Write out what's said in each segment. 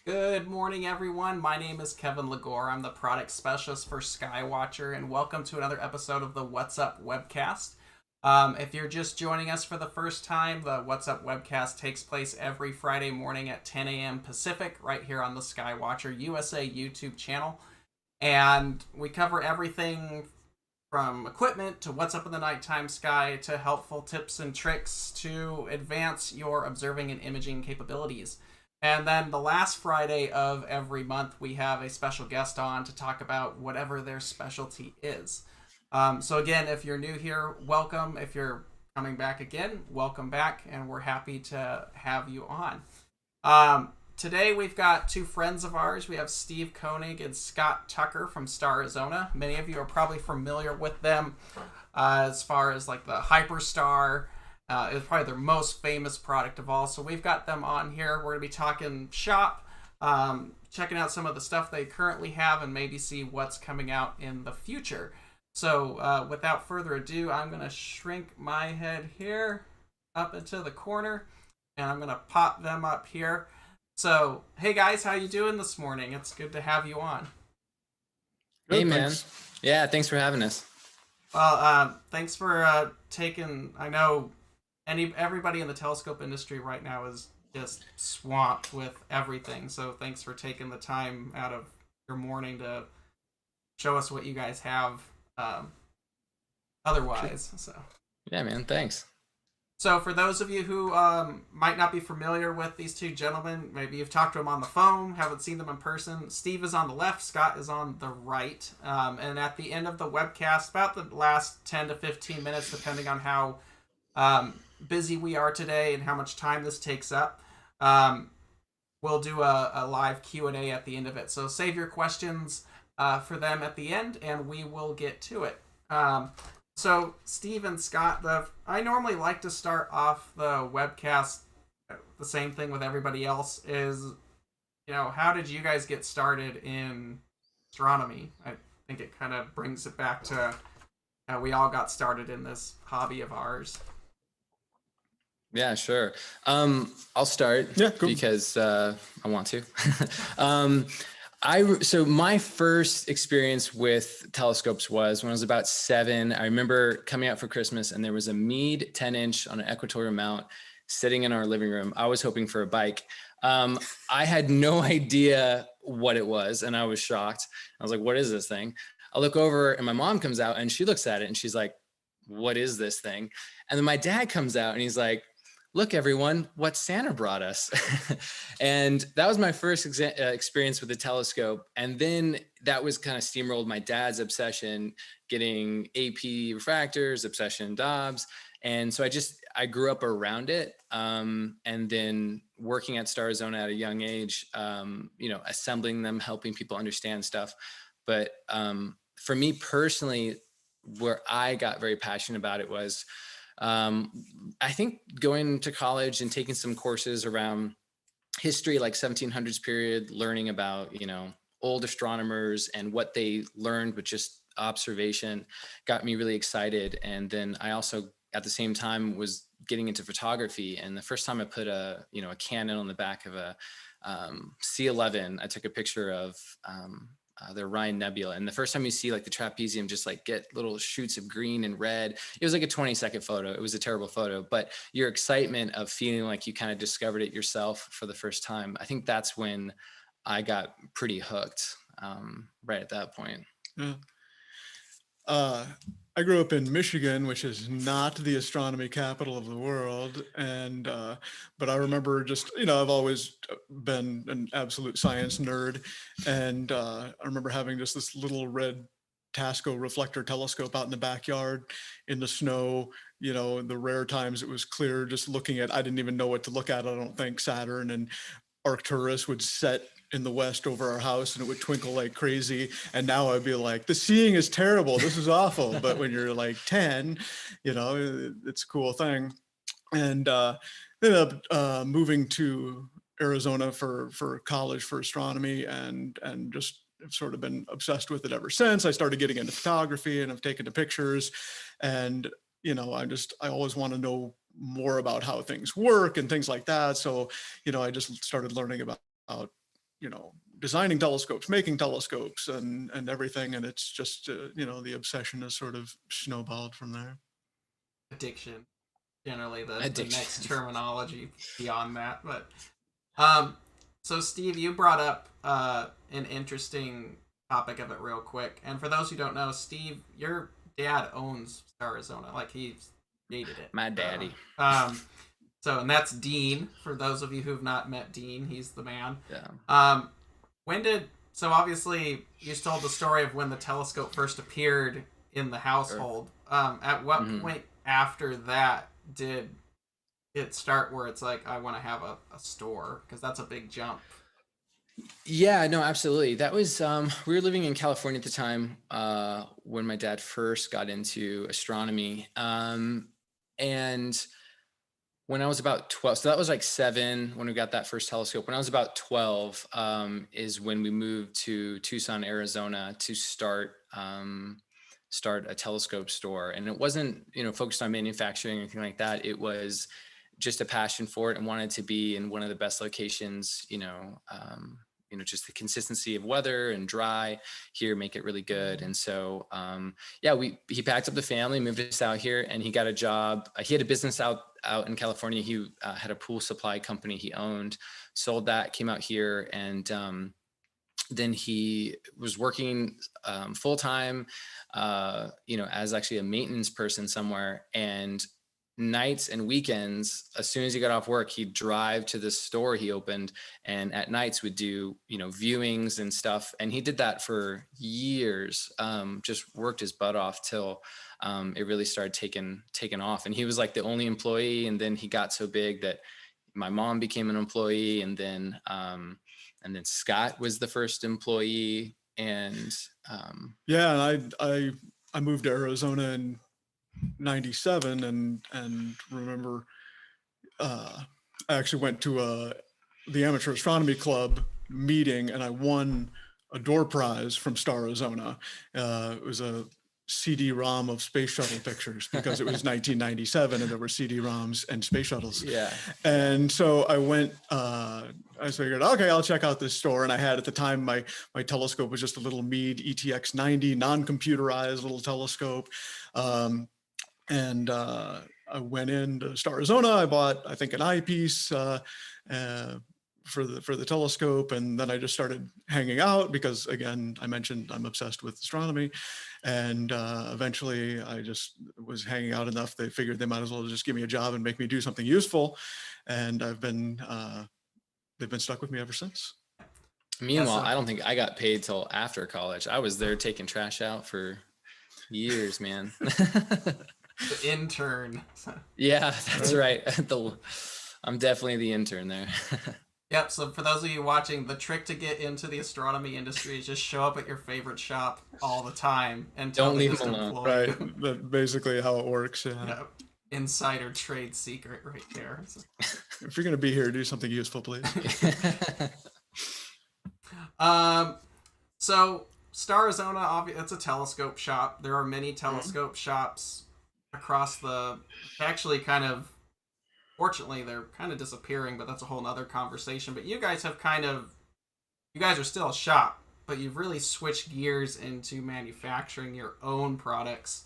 Good morning, everyone. My name is Kevin Lagore. I'm the product specialist for Skywatcher, and welcome to another episode of the What's Up Webcast. If you're just joining us for the first time, the What's Up Webcast takes place every Friday morning at 10 a.m. Pacific, right here on the Skywatcher USA YouTube channel. And we cover everything from equipment to what's up in the nighttime sky to helpful tips and tricks to advance your observing and imaging capabilities. And then the last Friday of every month, we have a special guest on to talk about whatever their specialty is. So again, if you're new here, welcome. If you're coming back again, welcome back, and we're happy to have you on. Today we've got two friends of ours. We have Steve Koenig and Scott Tucker from Starizona. Many of you are probably familiar with them as far as like the Hyperstar. It's probably their most famous product of all. So we've got them on here. We're going to be talking shop, checking out some of the stuff they currently have, and maybe see what's coming out in the future. So without further ado, I'm going to shrink my head here up into the corner, and I'm going to pop them up here. So, hey guys, how you doing this morning? It's good to have you on. Hey man. Yeah, thanks for having us. Well, thanks for taking. I know everybody in the telescope industry right now is just swamped with everything. So thanks for taking the time out of your morning to show us what you guys have. Otherwise, so yeah, man, thanks. So for those of you who might not be familiar with these two gentlemen, maybe you've talked to them on the phone, haven't seen them in person. Steve is on the left, Scott is on the right. And at the end of the webcast, about the last 10 to 15 minutes, depending on how busy we are today and how much time this takes up, we'll do a live Q&A at the end of it. So save your questions for them at the end, and we will get to it. So, Steve and Scott, I normally like to start off the webcast the same thing with everybody else is, how did you guys get started in astronomy? I think it kind of brings it back to how we all got started in this hobby of ours. Yeah, sure. I'll start because I want to. So my first experience with telescopes was when I was about 7. I remember coming out for Christmas and there was a Meade 10-inch on an equatorial mount sitting in our living room. I was hoping for a bike. I had no idea what it was and I was shocked. I was like, what is this thing? I look over and my mom comes out and she looks at it and she's like, what is this thing? And then my dad comes out and he's like, look, everyone, what Santa brought us. And that was my first experience with the telescope. And then that was kind of steamrolled my dad's obsession, getting AP refractors, obsession Dobbs. And so I grew up around it. And then working at Starizona at a young age, assembling them, helping people understand stuff. But for me personally, where I got very passionate about it was, I think going to college and taking some courses around history, like 1700s period, learning about, old astronomers and what they learned with just observation got me really excited. And then I also, at the same time, was getting into photography. And the first time I put a Canon on the back of a C11, I took a picture of the Orion Nebula. And the first time you see like the trapezium just like get little shoots of green and red, it was like a 20-second photo. It was a terrible photo, but your excitement of feeling like you kind of discovered it yourself for the first time, I think that's when I got pretty hooked right at that point. Yeah. I grew up in Michigan, which is not the astronomy capital of the world. And, but I remember just, I've always been an absolute science nerd. And I remember having just this little red Tasco reflector telescope out in the backyard in the snow, the rare times it was clear, just looking at, I didn't even know what to look at. I don't think Saturn and Arcturus would set in the west over our house and it would twinkle like crazy. And now I'd be like, the seeing is terrible. This is awful. But when you're like 10, it's a cool thing. And ended up moving to Arizona for college for astronomy and just have sort of been obsessed with it ever since. I started getting into photography and I've taken the pictures and, I always want to know more about how things work and things like that. So, I just started learning about designing telescopes, making telescopes, and everything. And it's just, the obsession has sort of snowballed from there. Addiction, generally the Addiction. next terminology beyond that. But so Steve, you brought up an interesting topic of it real quick. And for those who don't know, Steve, your dad owns Starizona. Like, he created it. My daddy. So, and that's Dean. For those of you who've not met Dean, he's the man. Yeah. So obviously you told the story of when the telescope first appeared in the household. At what point after that did it start where it's like, I want to have a store? Because that's a big jump. Yeah, no, absolutely. That was, we were living in California at the time when my dad first got into astronomy. And when I was about 12, so that was like 7 when we got that first telescope. When I was about 12 is when we moved to Tucson, Arizona to start a telescope store. And it wasn't, focused on manufacturing or anything like that. It was just a passion for it and wanted to be in one of the best locations, just the consistency of weather and dry here make it really good. And so, he packed up the family, moved us out here, and he got a job. He had a business out in California. He had a pool supply company he owned, sold that, came out here, and then he was working full time, as actually a maintenance person somewhere. And nights and weekends, as soon as he got off work, he'd drive to the store he opened, and at nights would do, viewings and stuff. And he did that for years, just worked his butt off till it really started taking off. And he was like the only employee. And then he got so big that my mom became an employee, and then Scott was the first employee. And and I moved to Arizona in 97 and remember I actually went to the Amateur Astronomy Club meeting, and I won a door prize from Starizona. It was a CD-ROM of space shuttle pictures, because it was 1997 and there were CD-ROMs and space shuttles. Yeah. And so I went, I figured, okay, I'll check out this store. And I had, at the time, my telescope was just a little Meade ETX 90, non-computerized little telescope. And I went into Starizona. I bought, I think, an eyepiece for the telescope, and then I just started hanging out because, again, I mentioned I'm obsessed with astronomy, and eventually I just was hanging out enough. They figured they might as well just give me a job and make me do something useful, and they've been stuck with me ever since. Meanwhile, I don't think I got paid till after college. I was there taking trash out for years, man. The intern. Yeah, that's right. I'm definitely the intern there. Yep, so for those of you watching, the trick to get into the astronomy industry is just show up at your favorite shop all the time and don't leave them alone. Right, that's basically how it works. Yeah. Insider trade secret right there. If you're going to be here, do something useful, please. So Starizona, it's a telescope shop. There are many telescope shops across actually fortunately they're kind of disappearing, but that's a whole nother conversation. But you guys are still a shop, but you've really switched gears into manufacturing your own products,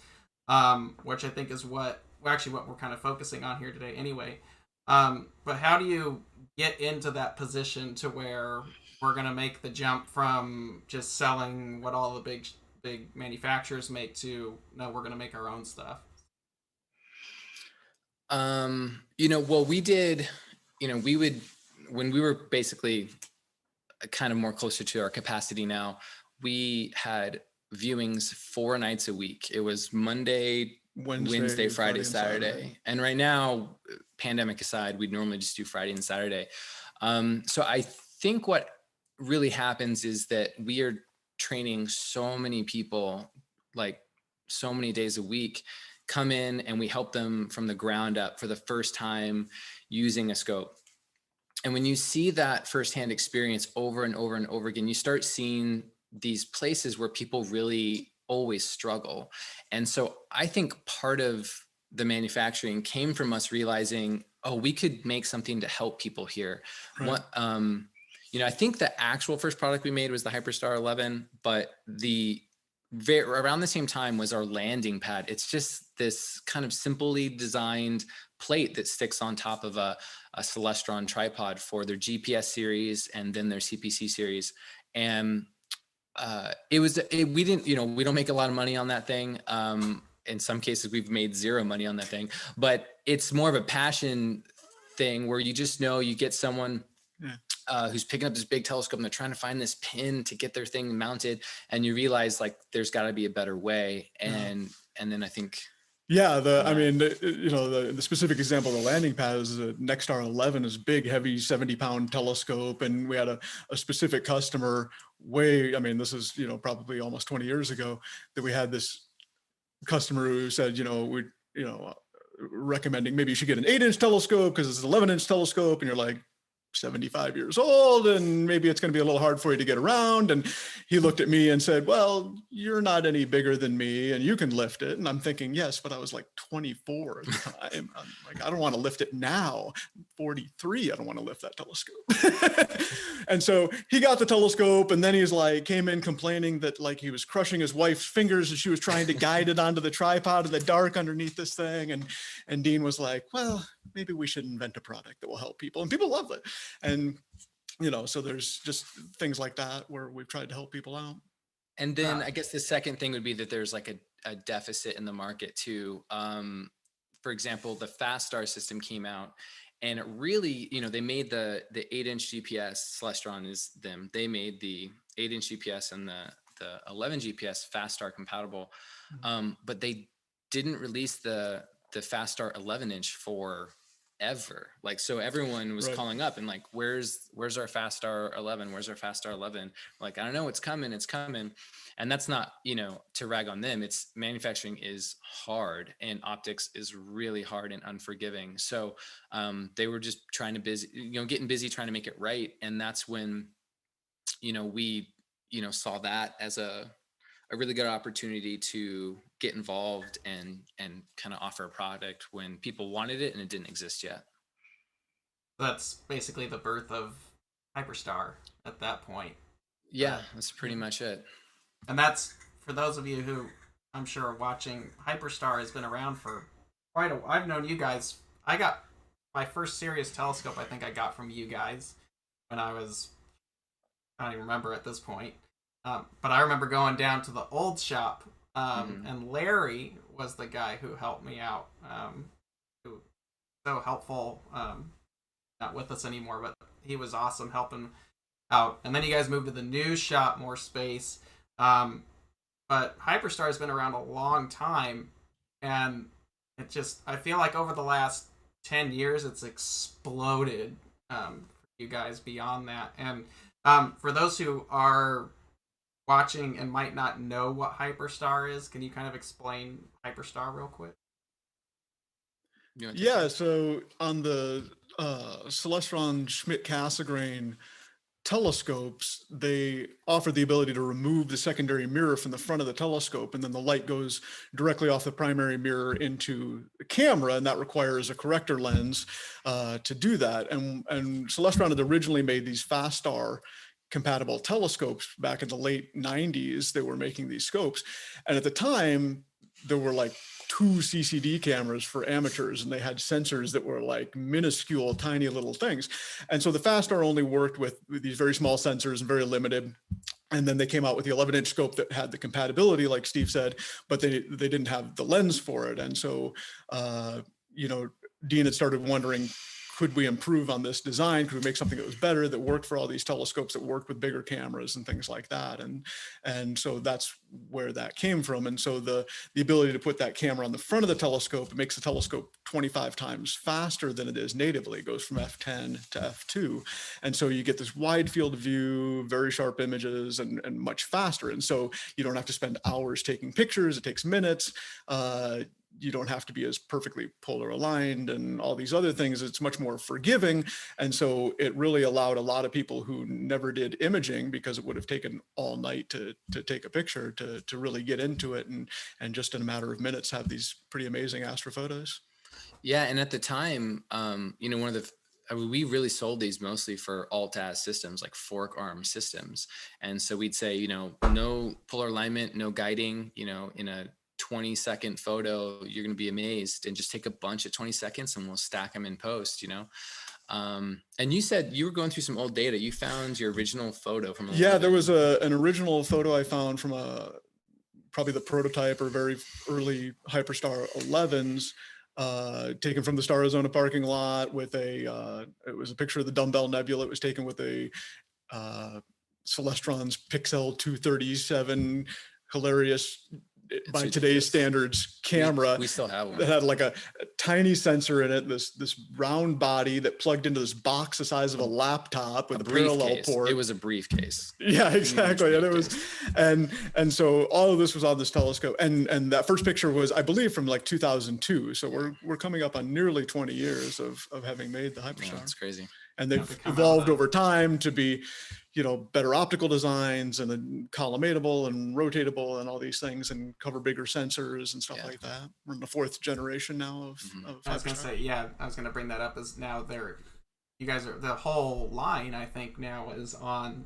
which I think is what we're kind of focusing on here today anyway. But how do you get into that position to where we're going to make the jump from just selling what all the big manufacturers make to, no, we're going to make our own stuff? Well, we did, when we were basically kind of more closer to our capacity now, we had viewings 4 nights a week. It was Monday, Wednesday, Friday, Saturday. And right now, pandemic aside, we'd normally just do Friday and Saturday. So I think what really happens is that we are training so many people, like so many days a week, come in, and we help them from the ground up for the first time using a scope. And when you see that firsthand experience over and over and over again, you start seeing these places where people really always struggle. And so I think part of the manufacturing came from us realizing, oh, we could make something to help people here. Right. I think the actual first product we made was the Hyperstar 11, but around the same time was our landing pad. It's just this kind of simply designed plate that sticks on top of a Celestron tripod for their GPS series and then their CPC series. And we don't make a lot of money on that thing. In some cases we've made zero money on that thing, but it's more of a passion thing where you just know you get someone who's picking up this big telescope and they're trying to find this pin to get their thing mounted, and you realize like there's got to be a better way. And then I think I mean, the specific example of the landing pad is the Nexstar 11 is big, heavy 70-pound telescope. And we had a specific customer this is, probably almost 20 years ago, that we had this customer who said, recommending maybe you should get an 8-inch telescope because it's an 11-inch telescope. And you're like, 75 years old, and maybe it's going to be a little hard for you to get around. And he looked at me and said, well, you're not any bigger than me and you can lift it. And I'm thinking, yes, but I was like 24 at the time. I'm like, I don't want to lift it now. I'm 43. I don't want to lift that telescope. And so he got the telescope, and then he's like, came in complaining that like he was crushing his wife's fingers as she was trying to guide it onto the tripod in the dark underneath this thing. And Dean was like, well, maybe we should invent a product that will help people. And people love it. And, so there's just things like that where we've tried to help people out. And then I guess the second thing would be that there's like a deficit in the market too. For example, the FastStar system came out, and it really, they made the 8-inch GPS. Celestron is them. They made the 8-inch GPS and the 11 GPS FastStar compatible, but they didn't release the FastStar 11-inch for ever. Like, so everyone was calling up and like, where's our FastStar 11? Where's our FastStar 11? Like, I don't know, it's coming. And that's not, to rag on them. It's manufacturing is hard, and optics is really hard and unforgiving. So they were just getting busy trying to make it right. And that's when, we, saw that as a really good opportunity to get involved and kind of offer a product when people wanted it and it didn't exist yet. That's basically the birth of Hyperstar at that point. Yeah, that's pretty much it. And that's, for those of you who I'm sure are watching, Hyperstar has been around for quite a while. I've known you guys. I got my first serious telescope, I think I got from you guys when I don't even remember at this point. But I remember going down to the old shop, and Larry was the guy who helped me out, who was so helpful, not with us anymore, but he was awesome helping out. And then you guys moved to the new shop, more space. But Hyperstar has been around a long time, and I feel like over the last 10 years, it's exploded for you guys beyond that. And for those who are watching and might not know what Hyperstar is, can you kind of explain Hyperstar real quick? Yeah, so on the Celestron Schmidt-Cassegrain telescopes, they offer the ability to remove the secondary mirror from the front of the telescope, and then the light goes directly off the primary mirror into the camera, and that requires a corrector lens to do that. And Celestron had originally made these FastStar compatible telescopes back in the late 90s. They were making these scopes, and at the time there were like 2 CCD cameras for amateurs, and they had sensors that were like minuscule, tiny little things. And so the FastStar only worked with these very small sensors and very limited. And then they came out with the 11-inch scope that had the compatibility, like Steve said, but they didn't have the lens for it. And so, Dean had started wondering, could we improve on this design? Could we make something that was better, that worked for all these telescopes, that worked with bigger cameras and things like that? And so that's where that came from. And so the ability to put that camera on the front of the telescope, it makes the telescope 25 times faster than it is natively. It goes from f10 to f2. And so you get this wide field of view, very sharp images, and much faster. And so you don't have to spend hours taking pictures. It takes minutes. You don't have to be as perfectly polar aligned and all these other things. It's much more forgiving. And so it really allowed a lot of people who never did imaging, because it would have taken all night to take a picture, to really get into it and just in a matter of minutes have these pretty amazing astrophotos. Yeah, and at the time, one of the I mean, we really sold these mostly for alt-az systems, like fork arm systems. And so we'd say, you know, no polar alignment, no guiding, you know, in a 20-second photo, you're going to be amazed, and just take a bunch at 20 seconds and we'll stack them in post, you know. And you said you were going through some old data. You found your original photo from there was an original photo I found from probably the prototype or very early Hyperstar 11s, taken from the Starizona parking lot with it was a picture of the Dumbbell Nebula. It was taken with a Celestron's Pixel 237, hilarious by today's standards camera. We still have one that had like a tiny sensor in it, this round body that plugged into this box the size of a laptop with a parallel port. It was a briefcase. Yeah, exactly. And it was, and so all of this was on this telescope. And that first picture was, I believe, from like 2002. So we're coming up on nearly 20 years of having made the Hyperstar. Yeah, that's crazy. And they've evolved over time to be, you know, better optical designs and then collimatable and rotatable and all these things, and cover bigger sensors and stuff like that. We're in the 4th generation now of I was going to say, yeah, I was going to bring that up, is now you guys are, the whole line, I think now is on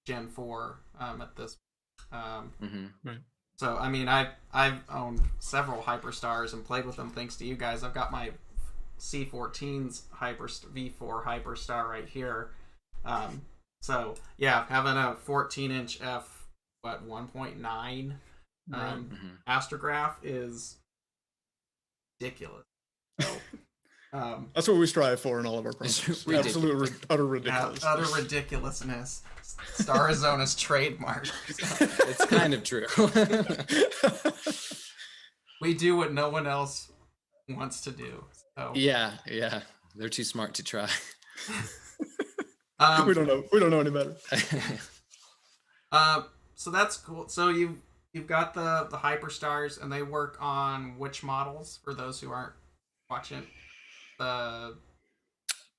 Gen 4 at this. Right. So, I mean, I've owned several Hyperstars and played with them thanks to you guys. I've got my C14's V4 Hyperstar right here. So yeah, having a 14-inch f 1.9 astrograph is ridiculous. So, that's what we strive for in all of our projects. Absolute utter ridiculous. Utter ridiculousness. Starizona's trademark. It's kind of true. We do what no one else wants to do. So. Yeah, they're too smart to try. We don't know any better. So that's cool. So you've got the Hyperstars, and they work on which models for those who aren't watching? So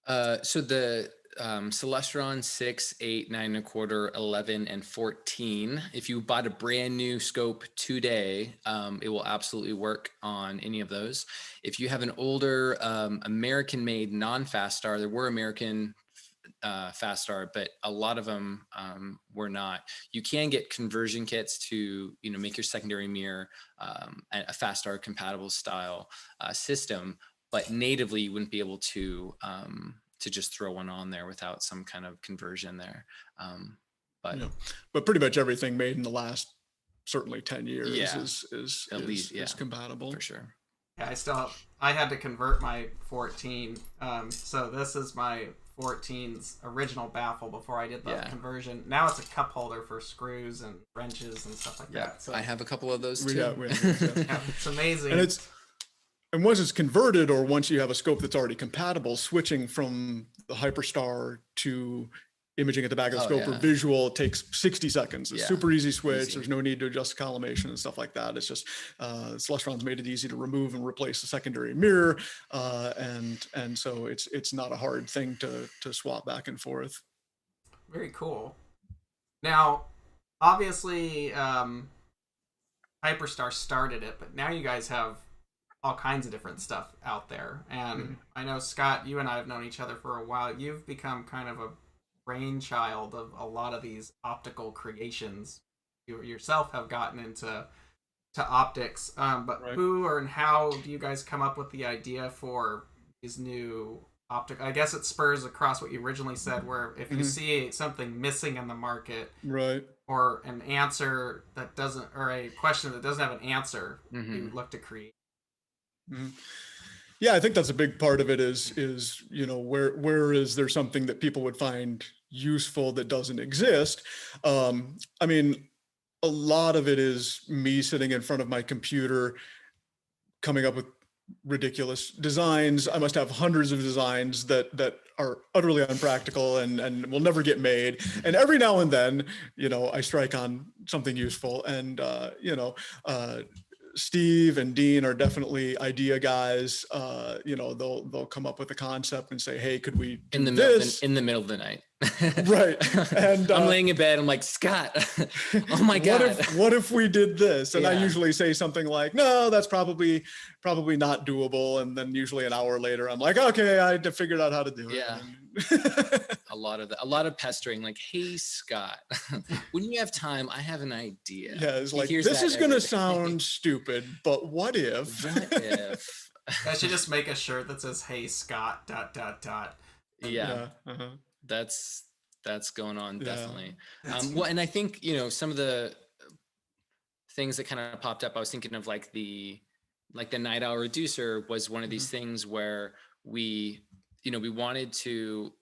the Celestron 6, 8, 9 1/4, 11, and 14. If you bought a brand new scope today, it will absolutely work on any of those. If you have an older American-made non-fast star, there were American fast star, but a lot of them were not. You can get conversion kits to, you know, make your secondary mirror a fast star compatible style system, but natively you wouldn't be able to just throw one on there without some kind of conversion there. But pretty much everything made in the last certainly 10 years is at least compatible for sure. Yeah, I had to convert my 14. So this is my 14's original baffle before I did the conversion. Now it's a cup holder for screws and wrenches and stuff like that. So I have a couple of those too. Yeah, it's amazing. And once it's converted, or once you have a scope that's already compatible, switching from the Hyperstar to imaging at the back of the scope or visual takes 60 seconds. It's super easy switch. There's no need to adjust collimation and stuff like that. It's just Celestron's made it easy to remove and replace the secondary mirror, and so it's not a hard thing to swap back and forth. Very cool. Now, obviously, Hyperstar started it, but now you guys have all kinds of different stuff out there. And I know, Scott, you and I have known each other for a while. You've become kind of a brainchild of a lot of these optical creations. You yourself have gotten into optics, but who or and how do you guys come up with the idea for these new optic? I guess it spurs across what you originally said, where if you see something missing in the market, or an answer that doesn't, or a question that doesn't have an answer, you look to create. Yeah, I think that's a big part of it is you know, where is there something that people would find useful that doesn't exist? I mean, a lot of it is me sitting in front of my computer coming up with ridiculous designs. I must have hundreds of designs that are utterly unpractical and will never get made. And every now and then, you know, I strike on something useful. And Steve and Dean are definitely idea guys. They'll come up with a concept and say, hey, could we do this? In the middle of the night. Right. And I'm laying in bed. I'm like, Scott, oh my God. What if we did this? And Yeah. I usually say something like, no, that's probably not doable. And then usually an hour later, I'm like, okay, I figured out how to do it. Yeah. A lot of pestering, like, hey, Scott, when you have time, I have an idea. Yeah, it's like, this is going to sound stupid, but what if? I should just make a shirt that says, hey, Scott, ... Yeah. Uh-huh. That's going on, definitely. That's well, and I think, some of the things that kind of popped up, I was thinking of like the night owl reducer was one of these things where we wanted to,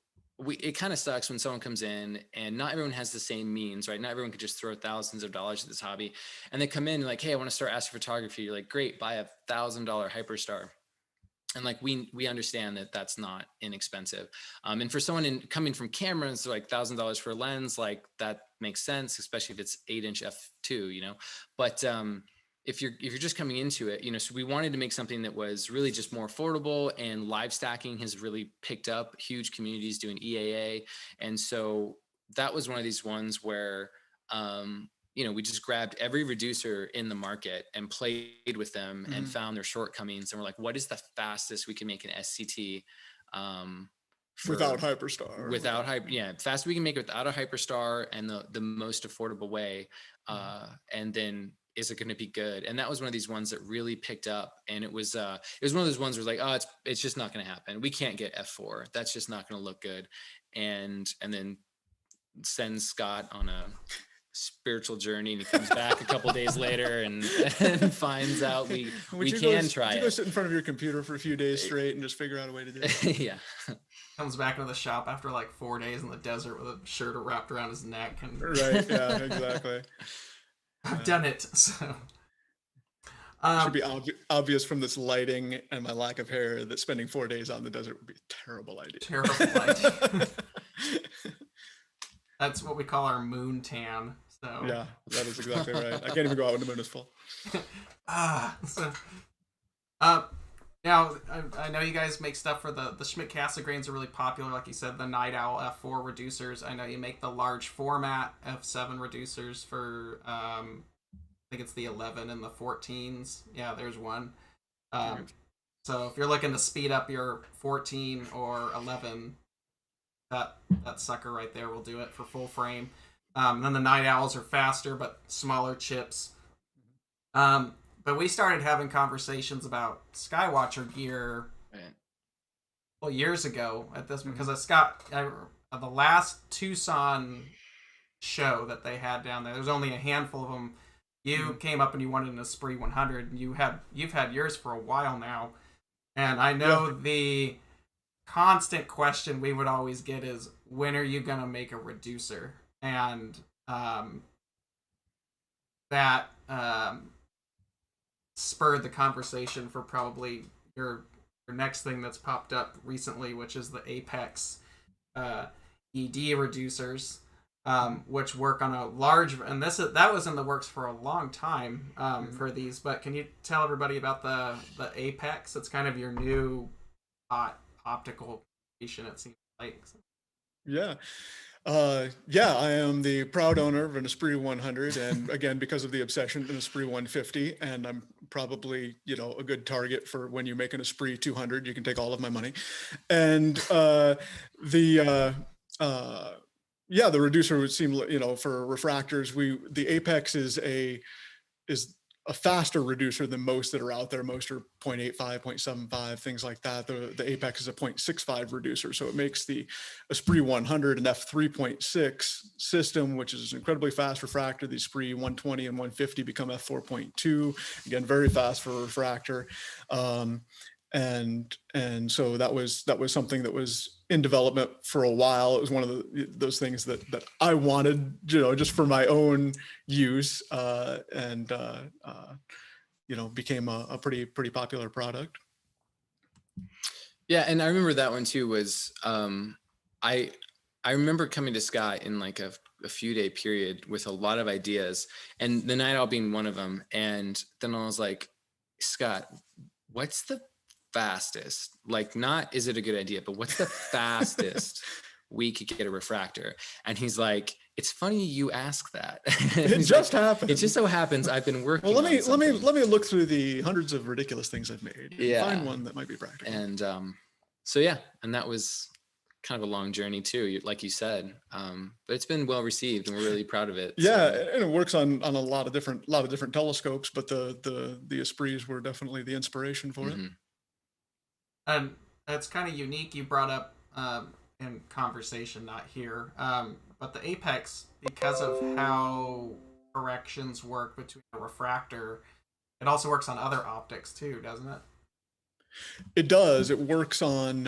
it kind of sucks when someone comes in and not everyone has the same means, right? Not everyone could just throw thousands of dollars at this hobby, and they come in like, hey, I want to start astrophotography. You're like, great, buy $1,000 Hyperstar. And like, we understand that that's not inexpensive. And for someone coming from cameras, like $1,000 for a lens, like that makes sense, especially if it's 8-inch f2, but, if you're just coming into it, so we wanted to make something that was really just more affordable, and live stacking has really picked up, huge communities doing EAA. And so that was one of these ones where, we just grabbed every reducer in the market and played with them and found their shortcomings. And we're like, what is the fastest we can make an SCT? Without Hyperstar. Fast we can make it without a Hyperstar, and the most affordable way. And then, is it going to be good? And that was one of these ones that really picked up. And it was one of those ones where it's like, oh, it's just not going to happen. We can't get F4. That's just not going to look good. And then send Scott on a spiritual journey, and he comes back a couple days later and finds out we can try it. You go sit in front of your computer for a few days straight and just figure out a way to do it. Yeah. Comes back into the shop after like 4 days in the desert with a shirt wrapped around his neck. And Right. Yeah, exactly. I've done it. So it should be obvious from this lighting and my lack of hair that spending 4 days out in the desert would be a terrible idea. Terrible idea. That's what we call our moon tan. So yeah, that is exactly right. I can't even go out when the moon is full. Now I know you guys make stuff for the Schmidt-Cassegrains grains are really popular. Like you said, the Night Owl F4 reducers. I know you make the large format F7 reducers for I think it's the 11 and the 14s. Yeah, there's one. So if you're looking to speed up your 14 or 11, that sucker right there will do it for full frame. Then the Night Owls are faster but smaller chips. But we started having conversations about Skywatcher gear years ago at this, because the last Tucson show that they had down there's only a handful of them. You came up and you wanted an Esprit 100, and you've had yours for a while now. And I know the constant question we would always get is, when are you going to make a reducer? And that spurred the conversation for probably your next thing that's popped up recently, which is the Apex ED reducers, which work on a large, and that was in the works for a long time for these. But can you tell everybody about the Apex? It's kind of your new hot optical creation, it seems like. Yeah. I am the proud owner of an Esprit 100, and again, because of the obsession, an Esprit 150, and I'm probably, a good target for when you make an Esprit 200. You can take all of my money. And the reducer would seem, for refractors, the Apex is a faster reducer than most that are out there. Most are 0.85, 0.75, things like that. The Apex is a 0.65 reducer. So it makes the Esprit 100 an f3.6 system, which is an incredibly fast refractor. The Esprit 120 and 150 become f4.2. Again, very fast for a refractor. And so that was something that was in development for a while. It was one of those things that I wanted, just for my own use, and became a pretty popular product. Yeah, and I remember that one too. Was I remember coming to Scott in like a a few day period with a lot of ideas, and the night owl being one of them. And then I was like, Scott, what's the fastest, like, not is it a good idea, but what's the fastest we could get a refractor? And he's like, it's funny you ask that. It just happened. It just so happens I've been working. Well, let me look through the hundreds of ridiculous things I've made. Yeah. Find one that might be practical. And so yeah, and that was kind of a long journey too, like you said. But it's been well received, and we're really proud of it. Yeah, so. And it works on a lot of different telescopes, but the Esprits were definitely the inspiration for it. And it's kind of unique. You brought up in conversation, not here, but the Apex, because of how corrections work between a refractor, it also works on other optics too, doesn't it? It does. It works on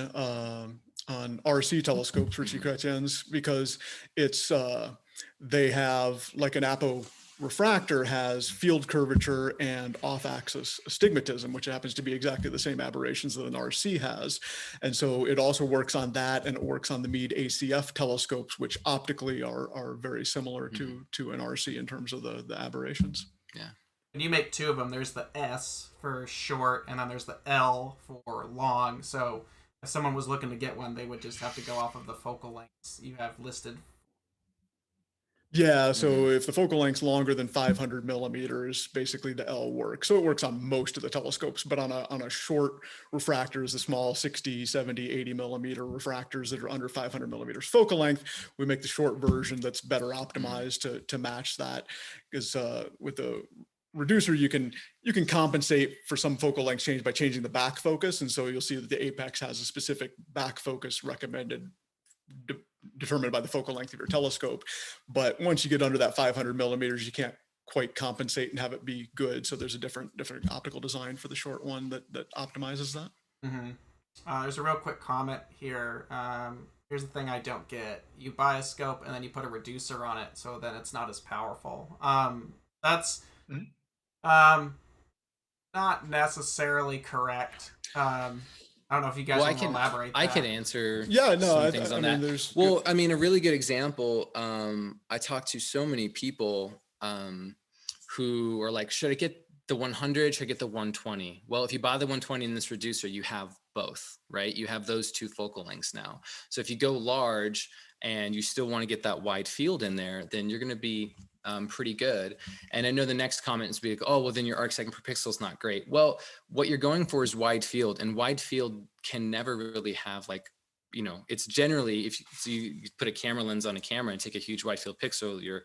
RC telescopes, Ritchie Chrétien's, because it's they have, like, an apo refractor has field curvature and off-axis astigmatism, which happens to be exactly the same aberrations that an RC has. And so it also works on that, and it works on the Meade ACF telescopes, which optically are very similar to an RC in terms of the aberrations. Yeah. And you make two of them. There's the S for short, and then there's the L for long. So if someone was looking to get one, they would just have to go off of the focal lengths you have listed. Yeah, so if the focal length's longer than 500 millimeters, basically the L works. So it works on most of the telescopes, but on a short refractors, the small 60, 70, 80 millimeter refractors that are under 500 millimeters focal length, we make the short version that's better optimized to match that. Because with the reducer, you can compensate for some focal length change by changing the back focus, and so you'll see that the Apex has a specific back focus recommended, determined by the focal length of your telescope. But once you get under that 500 millimeters, you can't quite compensate and have it be good. So there's a different optical design for the short one that optimizes that. There's a real quick comment here. Here's the thing I don't get. You buy a scope and then you put a reducer on it, so then it's not as powerful. That's not necessarily correct. I don't know if you guys want to elaborate. I can answer things on that. Well, I mean, a really good example, I talked to so many people who are like, should I get the 100? Should I get the 120? Well, if you buy the 120 in this reducer, you have both, right? You have those two focal lengths now. So if you go large and you still want to get that wide field in there, then you're going to be pretty good. And I know the next comment is be like, oh, well, then your arc second per pixel is not great. Well, what you're going for is wide field, and wide field can never really have, like, you know, it's generally, if you put a camera lens on a camera and take a huge wide field pixel, your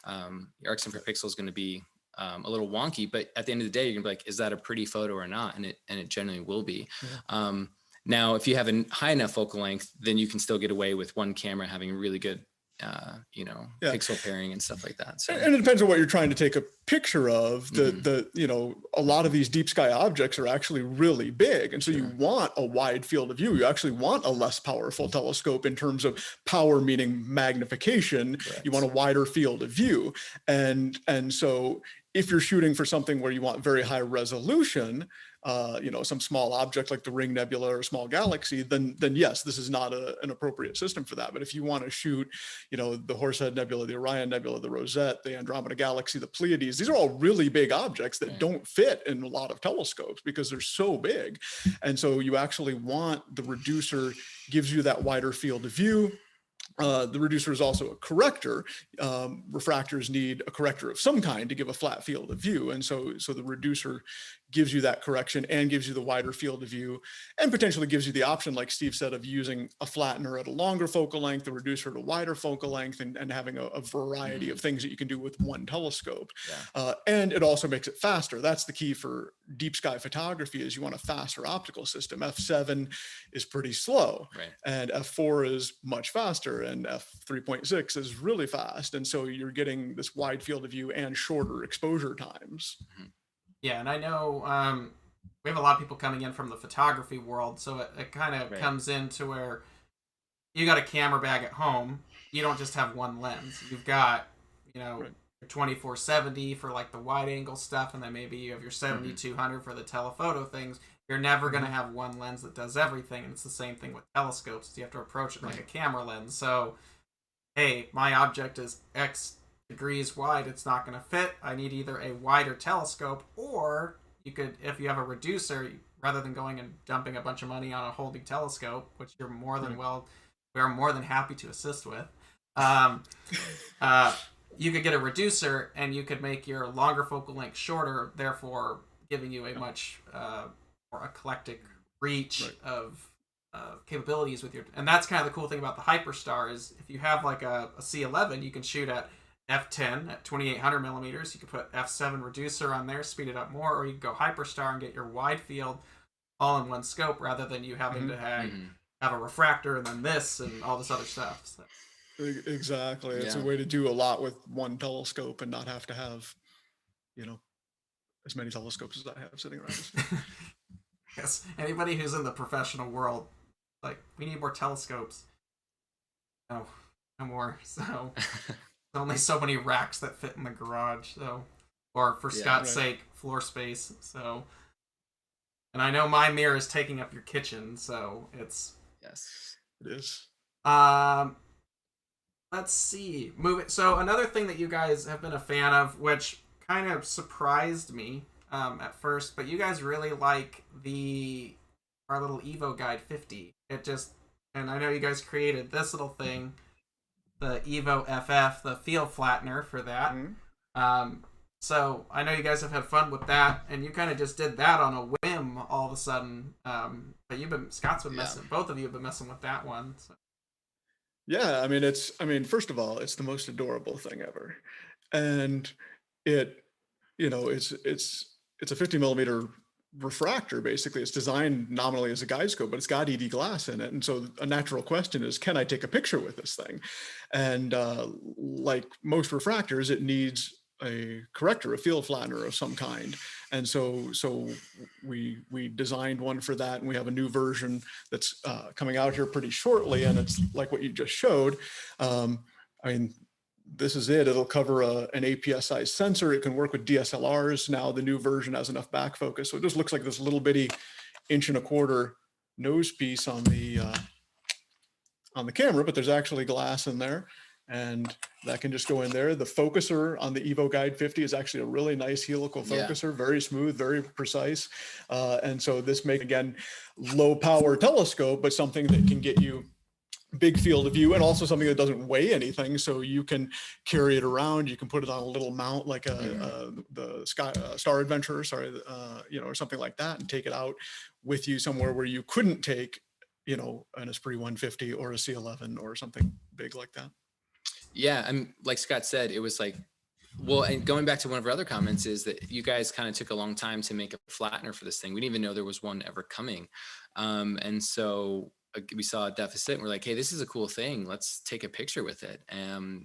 arc second per pixel is going to be a little wonky, but at the end of the day, you're gonna be like, is that a pretty photo or not? And it generally will be. Yeah. Now, if you have a high enough focal length, then you can still get away with one camera having really good pixel pairing and stuff like that. So, and it depends on what you're trying to take a picture of. A lot of these deep sky objects are actually really big, and so you want a wide field of view. You actually want a less powerful telescope in terms of power, meaning magnification. Correct. You want a wider field of view, and so if you're shooting for something where you want very high resolution, some small object like the Ring Nebula or a small galaxy, then yes, this is not an appropriate system for that. But if you want to shoot, the Horsehead Nebula, the Orion Nebula, the Rosette, the Andromeda Galaxy, the Pleiades, these are all really big objects that don't fit in a lot of telescopes because they're so big. And so you actually want the reducer gives you that wider field of view. The reducer is also a corrector. Refractors need a corrector of some kind to give a flat field of view. And so the reducer gives you that correction and gives you the wider field of view, and potentially gives you the option, like Steve said, of using a flattener at a longer focal length, the reducer at a wider focal length, and having a variety of things that you can do with one telescope. Yeah. And it also makes it faster. That's the key for deep sky photography, is you want a faster optical system. F7 is pretty slow, right, and F4 is much faster, and F3.6 is really fast. And so you're getting this wide field of view and shorter exposure times. Mm-hmm. Yeah, and I know we have a lot of people coming in from the photography world, so it kind of comes into where you got a camera bag at home. You don't just have one lens. You've got, your 2470 for like the wide angle stuff, and then maybe you have your 7200 for the telephoto things. You're never going to have one lens that does everything, and it's the same thing with telescopes. You have to approach it like a camera lens. So hey, my object is X degrees wide, it's not going to fit. I need either a wider telescope, or you could, if you have a reducer, rather than going and dumping a bunch of money on a whole big telescope, which you're more than we are more than happy to assist with. You could get a reducer, and you could make your longer focal length shorter, therefore giving you a much more eclectic reach of capabilities with your. And that's kind of the cool thing about the Hyperstar is if you have like a C11, you can shoot at f10 at 2800 millimeters. You can put f7 reducer on there, speed it up more, or you can go Hyperstar and get your wide field all in one scope rather than you having to have a refractor and then this and all this other stuff. So. Exactly. It's a way to do a lot with one telescope and not have to have, as many telescopes as I have sitting around. Yes. Anybody who's in the professional world, like, we need more telescopes. No more. So there's only so many racks that fit in the garage. So, or for Scott's sake, floor space. So, and I know my mirror is taking up your kitchen. So it's. Yes, it is. Let's see. So another thing that you guys have been a fan of, which kind of surprised me at first, but you guys really like our little Evo Guide 50. And I know you guys created this little thing, the Evo FF, the field flattener for that. So I know you guys have had fun with that, and you kind of just did that on a whim all of a sudden. But Scott's been messing. Both of you have been messing with that one. So. Yeah, first of all, it's the most adorable thing ever, and it's a 50 millimeter refractor. Basically, it's designed nominally as a guide scope, but it's got ED glass in it, and so a natural question is, can I take a picture with this thing? And like most refractors, it needs a corrector, a field flattener of some kind. And so we designed one for that, and we have a new version that's coming out here pretty shortly, and it's like what you just showed. This is it. It'll cover an APS-sized sensor. It can work with DSLRs. Now the new version has enough back focus, so it just looks like this little bitty 1.25" nose piece on the camera, but there's actually glass in there. And that can just go in there. The focuser on the Evo Guide 50 is actually a really nice helical focuser, very smooth, very precise. And so this makes, again, low power telescope, but something that can get you big field of view, and also something that doesn't weigh anything. So you can carry it around. You can put it on a little mount like the Star Adventurer, or something like that, and take it out with you somewhere where you couldn't take, an Esprit 150 or a C11 or something big like that. Yeah, I'm like Scott said, it was like, well, and going back to one of our other comments is that you guys kind of took a long time to make a flattener for this thing. We didn't even know there was one ever coming. And so we saw a deficit and we're like, hey, this is a cool thing. Let's take a picture with it.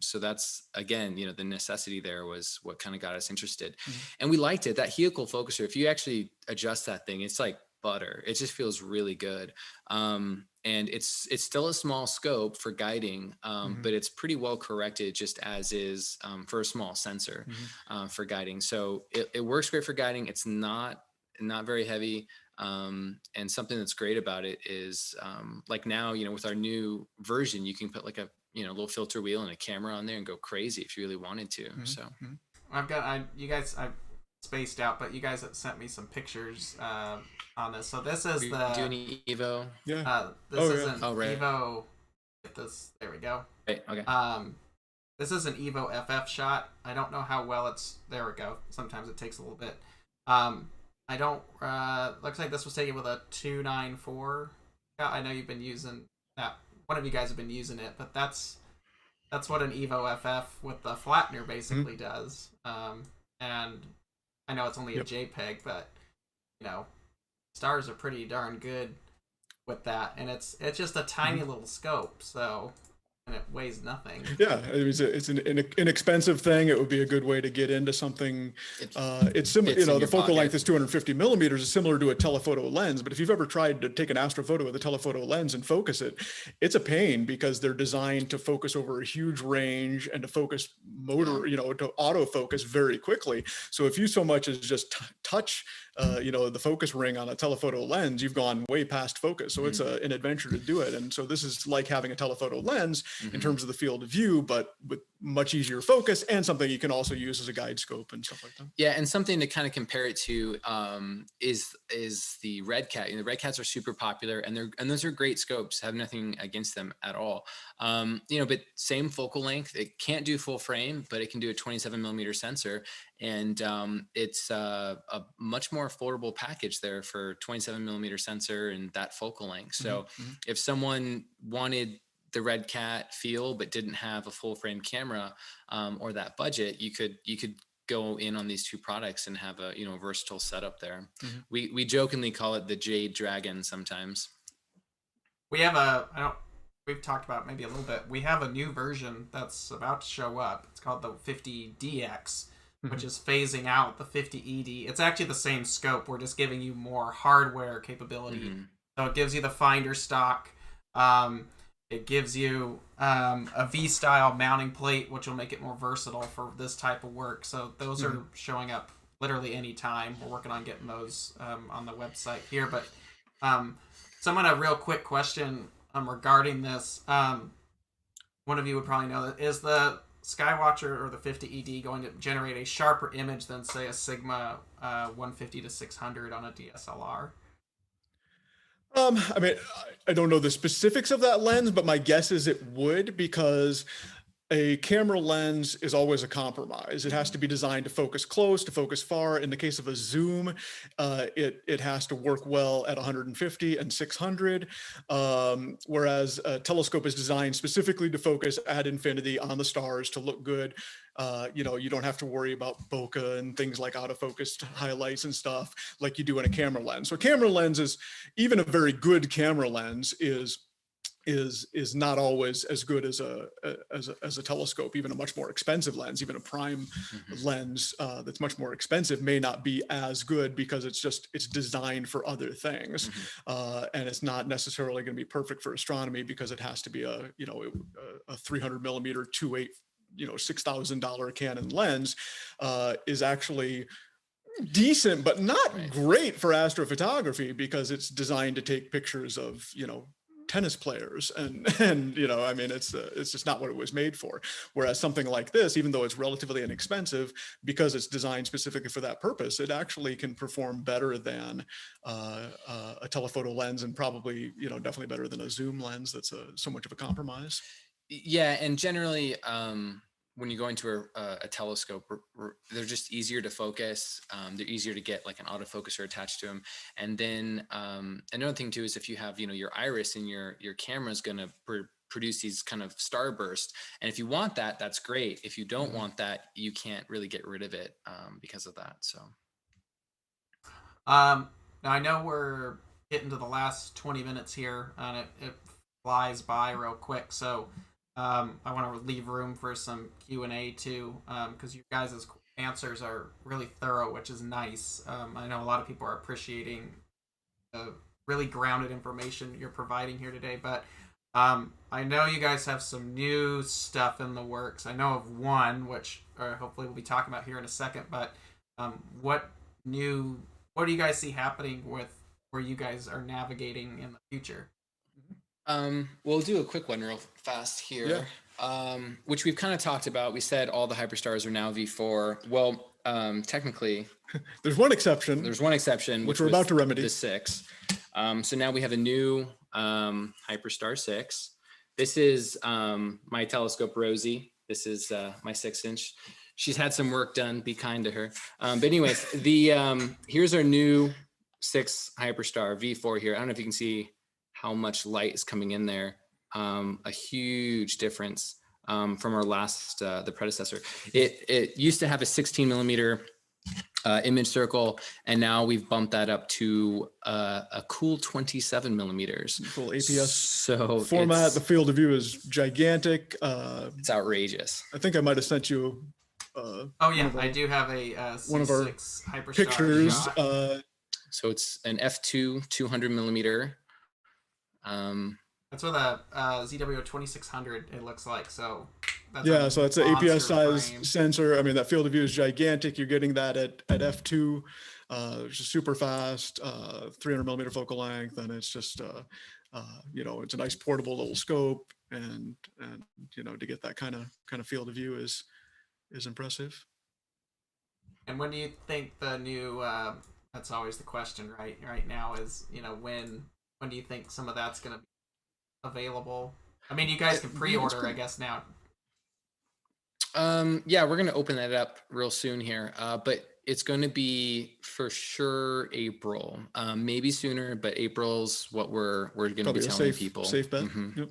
So that's, again, the necessity there was what kind of got us interested. And we liked it. That helical focuser, if you actually adjust that thing, it's like butter. It just feels really good. And it's still a small scope for guiding, but it's pretty well corrected just as is for a small sensor for guiding. So it works great for guiding. It's not very heavy. And something that's great about it is like now, with our new version, you can put like a little filter wheel and a camera on there and go crazy if you really wanted to. So I've spaced out, but you guys have sent me some pictures on this. So this is do any Evo. This is an Evo. Get this. There we go. Right. Okay. This is an Evo FF shot. I don't know how well it's. There we go. Sometimes it takes a little bit. I don't. Looks like this was taken with a 294. Yeah, I know you've been using that. One of you guys have been using it, but that's what an Evo FF with the flattener basically does. And I know it's only a JPEG, but stars are pretty darn good with that, and it's just a tiny little scope, so. And it weighs nothing. Yeah, it's an inexpensive thing. It would be a good way to get into something. It's similar, the focal length is 250 millimeters. Is similar to a telephoto lens. But if you've ever tried to take an astrophoto with a telephoto lens and focus it, it's a pain because they're designed to focus over a huge range and to focus motor, to autofocus very quickly. So if you so much as just touch, the focus ring on a telephoto lens, you've gone way past focus. So it's an adventure to do it. And so this is like having a telephoto lens, in Mhm. terms of the field of view, but with much easier focus and something you can also use as a guide scope and stuff like that. Yeah, and something to kind of compare it to is the Red Cat. You know, the Red Cats are super popular, and those are great scopes. Have nothing against them at all. You know, but same focal length. It can't do full frame, but it can do a 27 millimeter sensor, and it's a much more affordable package there for 27 millimeter sensor and that focal length. So if someone wanted the Red Cat feel but didn't have a full frame camera or that budget, you could go in on these two products and have a versatile setup there. We jokingly call it the Jade Dragon sometimes. We have we've talked about it maybe a little bit. We have a new version that's about to show up. It's called the 50DX, which is phasing out the 50ED. It's actually the same scope. We're just giving you more hardware capability. So it gives you the finder stock. It gives you a V-style mounting plate, which will make it more versatile for this type of work. So those are showing up literally any time. We're working on getting those on the website here. But someone a real quick question regarding this. One of you would probably know that. Is the Skywatcher or the 50ED going to generate a sharper image than, say, a Sigma 150 to 600 on a DSLR? I mean, I don't know the specifics of that lens, but my guess is it would, because a camera lens is always a compromise. It has to be designed to focus close, to focus far. In the case of a zoom, it has to work well at 150 and 600, whereas a telescope is designed specifically to focus at infinity on the stars to look good. You know, you don't have to worry about bokeh and things like out of focus highlights and stuff like you do in a camera lens. So a camera lens is, even a very good camera lens is not always as good as a telescope. Even a much more expensive lens, even a prime lens that's much more expensive, may not be as good because it's designed for other things, and it's not necessarily going to be perfect for astronomy because it has to be a 300 millimeter 2.8 $6,000 Canon lens is actually decent, but not great for astrophotography because it's designed to take pictures of tennis players and I mean it's just not what it was made for. Whereas something like this, even though it's relatively inexpensive, because it's designed specifically for that purpose, it actually can perform better than a telephoto lens, and probably definitely better than a zoom lens that's so much of a compromise. Yeah, and generally when you go into a telescope, they're just easier to focus. They're easier to get like an autofocuser attached to them. And then another thing too is if you have your iris and your camera is going to produce these kind of starburst, and if you want that, that's great. If you don't want that, you can't really get rid of it because of that. So now I know we're getting to the last 20 minutes here, and it flies by real quick. So I want to leave room for some Q&A too, because you guys' answers are really thorough, which is nice. I know a lot of people are appreciating the really grounded information you're providing here today, but I know you guys have some new stuff in the works. I know of one, which hopefully we'll be talking about here in a second, but what do you guys see happening with where you guys are navigating in the future? We'll do a quick one real fast here, which we've kind of talked about. We said all the Hyperstars are now V4. Well, technically, there's one exception. which we're about to remedy. The 6. So now we have a new Hyperstar 6. This is my telescope, Rosie. This is my 6-inch. She's had some work done. Be kind to her. But anyways, here's our new 6 Hyperstar V4 here. I don't know if you can see how much light is coming in there. A huge difference from our last, the predecessor. It used to have a 16 millimeter image circle, and now we've bumped that up to a cool 27 millimeters. Full APS so format. The field of view is gigantic. It's outrageous. I think I might have sent you. I do have a one of our Hyperstar pictures. So it's an f2 200 millimeter. That's with a ZWO 2600. It looks like so. So it's an APS size sensor. I mean, that field of view is gigantic. You're getting that at f2, which is super fast, 300 millimeter focal length, and it's just it's a nice portable little scope, and to get that kind of field of view is impressive. And when do you think the new? That's always the question, right? Right now is when do you think some of that's going to be available? I mean, you guys can pre-order, I guess now. Yeah, we're going to open that up real soon here, but it's going to be for sure April, maybe sooner, but April's what we're going to be telling people. Safe bet. Mm-hmm. Yep.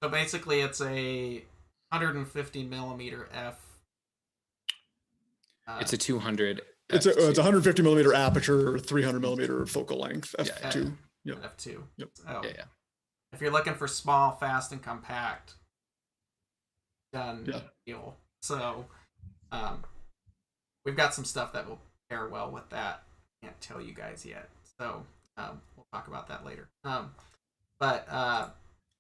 So basically, it's a 150 millimeter f. It's a 200. It's a 150 millimeter aperture, 300 millimeter focal length, f2. Yep. F2. Yep. Oh. Yeah. If you're looking for small, fast, and compact, done deal. So, we've got some stuff that will pair well with that. Can't tell you guys yet. So, we'll talk about that later.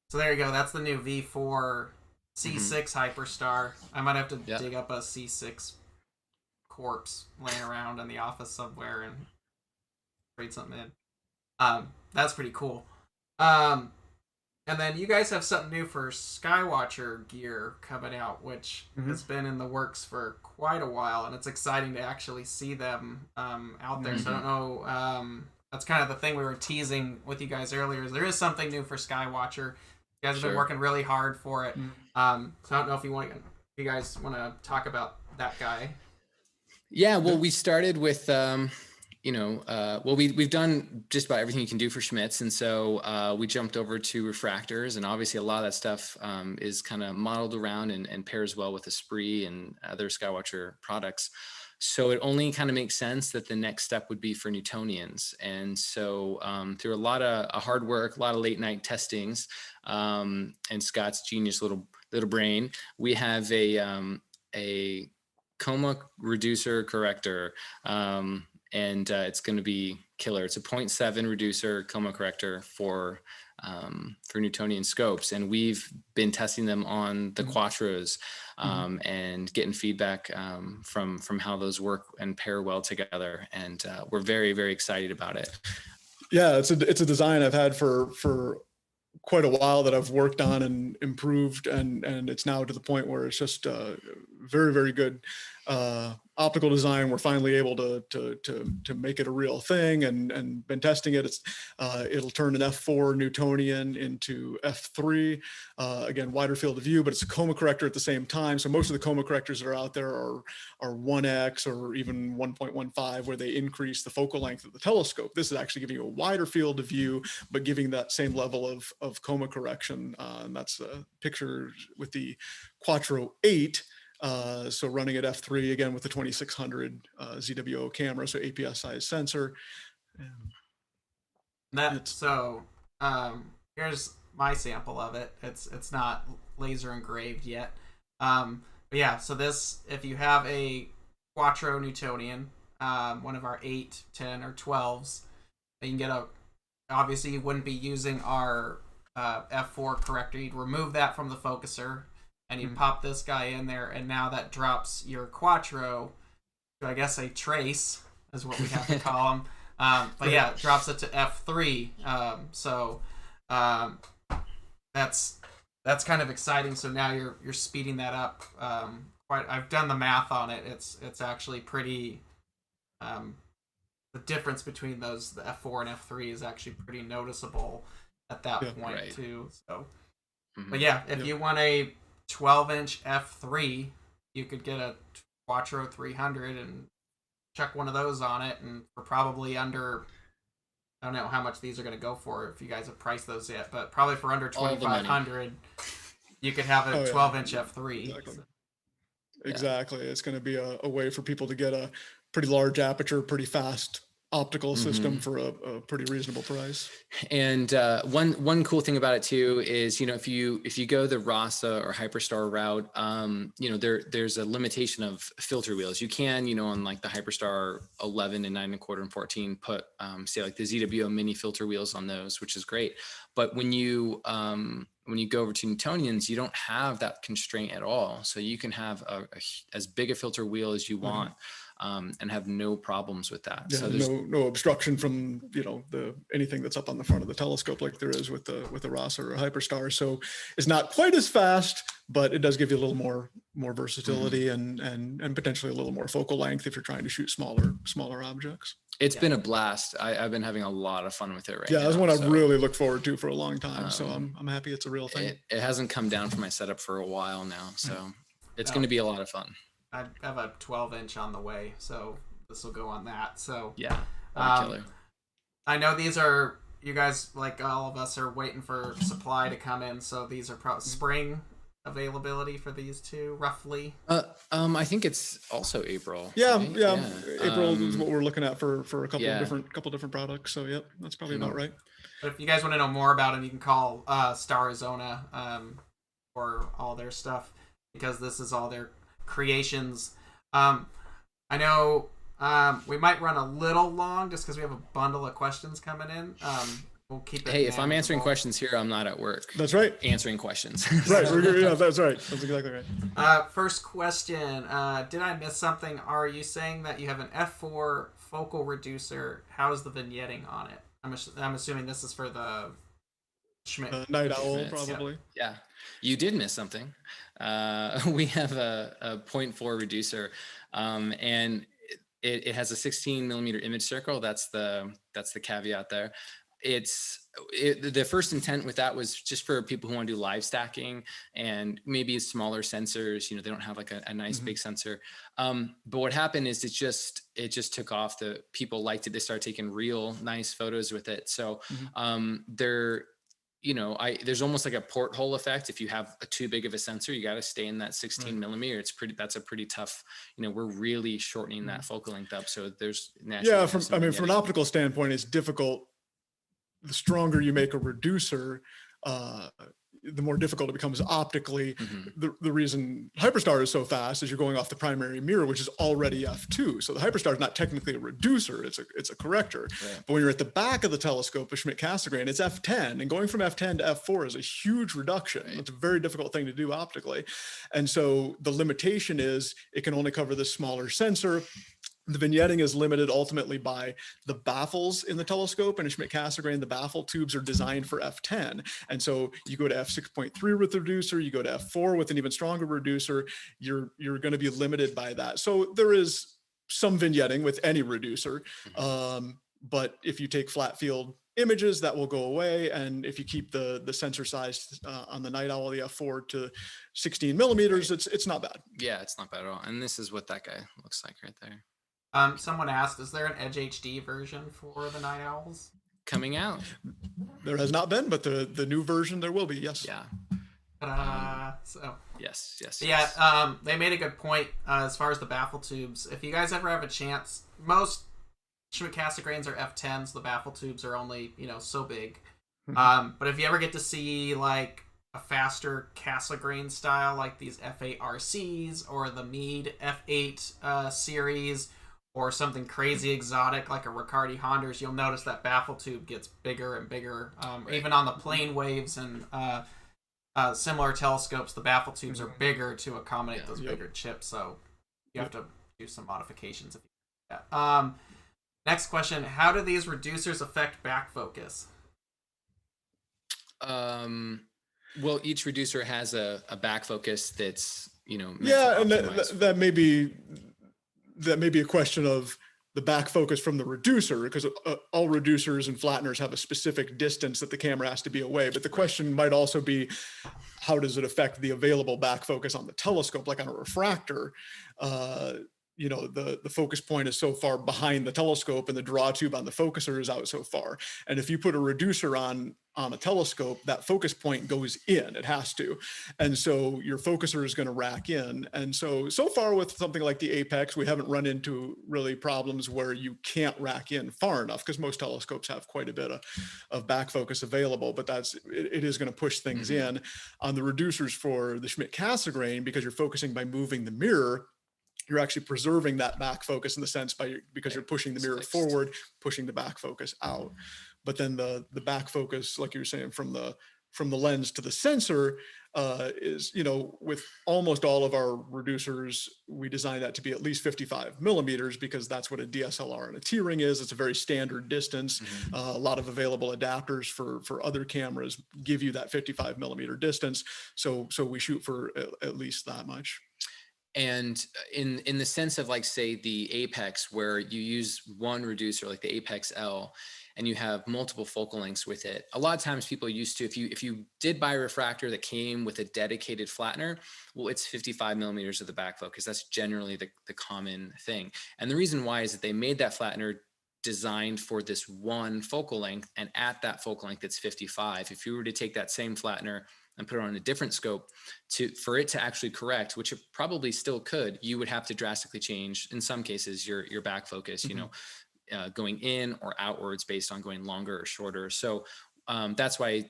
So there you go. That's the new V4 C6 Hyperstar. I might have to dig up a C6 corpse laying around in the office somewhere and trade something in. That's pretty cool. And then you guys have something new for Skywatcher gear coming out, which has been in the works for quite a while, and it's exciting to actually see them out there. So I don't know. That's kind of the thing we were teasing with you guys earlier. Is there is something new for Skywatcher. You guys have been working really hard for it. So I don't know if you guys want to talk about that guy. Yeah, well, we started with, we've done just about everything you can do for Schmitz. And so we jumped over to refractors, and obviously a lot of that stuff is kind of modeled around and pairs well with Esprit and other Skywatcher products. So it only kind of makes sense that the next step would be for Newtonians. And so through a lot of hard work, a lot of late night testings, and Scott's genius little brain, we have a coma reducer corrector, and it's going to be killer. It's a 0.7 reducer coma corrector for Newtonian scopes, and we've been testing them on the Quattros and getting feedback from how those work and pair well together, and we're very, very excited about it. Yeah, it's a design I've had for quite a while that I've worked on and improved, and it's now to the point where it's just very, very good optical design. We're finally able to make it a real thing, and been testing it. It'll turn an F4 Newtonian into F3. Again, wider field of view, but it's a coma corrector at the same time. So most of the coma correctors that are out there are 1x or even 1.15, where they increase the focal length of the telescope. This is actually giving you a wider field of view, but giving that same level of coma correction. And that's a picture with the Quattro 8. So running at f3 again with the 2600 ZWO camera, so APS size sensor. Here's my sample of it. It's not laser engraved yet. But yeah, so this, if you have a Quattro Newtonian, one of our 8, 10, or 12s, you can get obviously you wouldn't be using our F4 corrector. You'd remove that from the focuser, and you pop this guy in there, and now that drops your Quattro to, I guess, a trace is what we have to call them. But yeah, it drops it to F3. That's kind of exciting. So now you're speeding that up. I've done the math on it. It's actually pretty. The difference between the F4 and F3 is actually pretty noticeable at that point too. So, but yeah, if you want a 12-inch F3, you could get a Quattro 300 and chuck one of those on it, and for probably under, I don't know how much these are going to go for if you guys have priced those yet, but probably for under 2,500, you could have a 12-inch F3. Exactly. It's going to be a way for people to get a pretty large aperture, pretty fast optical system for a pretty reasonable price. And one cool thing about it too is, if you go the Rasa or Hyperstar route, there's a limitation of filter wheels. You can, on like the Hyperstar 11 and 9 1/4 and 14, put say like the ZWO mini filter wheels on those, which is great. But when you go over to Newtonians, you don't have that constraint at all. So you can have as big a filter wheel as you want. and have no problems with that. Yeah, So no obstruction from, anything that's up on the front of the telescope like there is with the Rosser or Hyperstar. So it's not quite as fast, but it does give you a little more versatility and potentially a little more focal length if you're trying to shoot smaller objects. It's been a blast. I've been having a lot of fun with it right now. Yeah, that's one I really look forward to for a long time. So I'm happy it's a real thing. It hasn't come down from my setup for a while now. So it's going to be a lot of fun. I have a 12-inch on the way, so this will go on that. So yeah, killer. I know you guys, like all of us, are waiting for supply to come in. So these are probably spring availability for these two, roughly. I think it's also April. Yeah, right? yeah. April is what we're looking at for a couple different products. So yep, that's probably about right. But if you guys want to know more about them, you can call Starizona for all their stuff, because this is all their creations. I know we might run a little long just because we have a bundle of questions coming in. We'll keep it. Hey, if I'm answering questions here, I'm not at work. That's right. Answering questions. Right. Yeah, that's right. That's exactly right. First question. Did I miss something? Are you saying that you have an F4 focal reducer? How's the vignetting on it? I'm assuming this is for the Schmidt. Night Owl, probably. Yeah. You did miss something. We have a 0.4 reducer, and it has a 16 millimeter image circle. That's the caveat there. The first intent with that was just for people who want to do live stacking and maybe smaller sensors. They don't have like a nice big sensor. But what happened is it just took off. The people liked it. They started taking real nice photos with it. So there's almost like a porthole effect. If you have too big of a sensor, you got to stay in that 16 millimeter. That's a pretty tough, we're really shortening that focal length up. So there's from an optical standpoint, it's difficult. The stronger you make a reducer, the more difficult it becomes optically. The reason Hyperstar is so fast is you're going off the primary mirror, which is already f2. So the Hyperstar is not technically a reducer; it's a corrector. Right. But when you're at the back of the telescope, a Schmidt-Cassegrain, it's f10, and going from f10 to f4 is a huge reduction. Right. It's a very difficult thing to do optically, and so the limitation is it can only cover the smaller sensor. The vignetting is limited ultimately by the baffles in the telescope, and in Schmidt-Cassegrain, the baffle tubes are designed for f10. And so you go to f6.3 with the reducer, you go to f4 with an even stronger reducer, you're going to be limited by that. So there is some vignetting with any reducer, but if you take flat field images, that will go away. And if you keep the sensor size on the Night Owl, the f4 to 16 millimeters, it's not bad. Yeah, it's not bad at all. And this is what that guy looks like right there. Someone asked, is there an Edge HD version for the Night Owls? Coming out. There has not been, but the new version there will be, yes. Yeah. Yes. Yeah, they made a good point as far as the baffle tubes. If you guys ever have a chance, most Schmidt-Cassegrains are f10s. The baffle tubes are only, so big. But if you ever get to see like a faster Cassegrain style, like these F8 RCs or the Meade F8 series, or something crazy exotic like a Riccardi Honders, you'll notice that baffle tube gets bigger and bigger. Even on the plane waves and similar telescopes, the baffle tubes are bigger to accommodate those bigger chips. So you have to do some modifications if you do that. Next question: how do these reducers affect back focus? Well, each reducer has a back focus that's and that may be a question of the back focus from the reducer, because all reducers and flatteners have a specific distance that the camera has to be away. But the question might also be, how does it affect the available back focus on the telescope? Like on a refractor, the focus point is so far behind the telescope and the draw tube on the focuser is out so far. And if you put a reducer on a telescope, that focus point goes in, it has to. And so your focuser is going to rack in. And so far with something like the Apex, we haven't run into really problems where you can't rack in far enough, because most telescopes have quite a bit of back focus available, but it is going to push things in. On the reducers for the Schmidt-Cassegrain, because you're focusing by moving the mirror, you're actually preserving that back focus in the sense because you're pushing the mirror forward, pushing the back focus out. But then the back focus, like you were saying, from the from the lens to the sensor is, with almost all of our reducers, we design that to be at least 55 millimeters because that's what a DSLR and a T-ring is. It's a very standard distance. A lot of available adapters for other cameras give you that 55 millimeter distance. So we shoot for at least that much. And in the sense of, like, say, the Apex, where you use one reducer, like the Apex L, and you have multiple focal lengths with it. A lot of times people used to, if you did buy a refractor that came with a dedicated flattener, well, it's 55 millimeters of the back focus. That's generally the common thing. And the reason why is that they made that flattener designed for this one focal length, and at that focal length, it's 55. If you were to take that same flattener and put it on a different scope for it to actually correct, which it probably still could, you would have to drastically change, in some cases, your back focus, going in or outwards based on going longer or shorter. So that's why,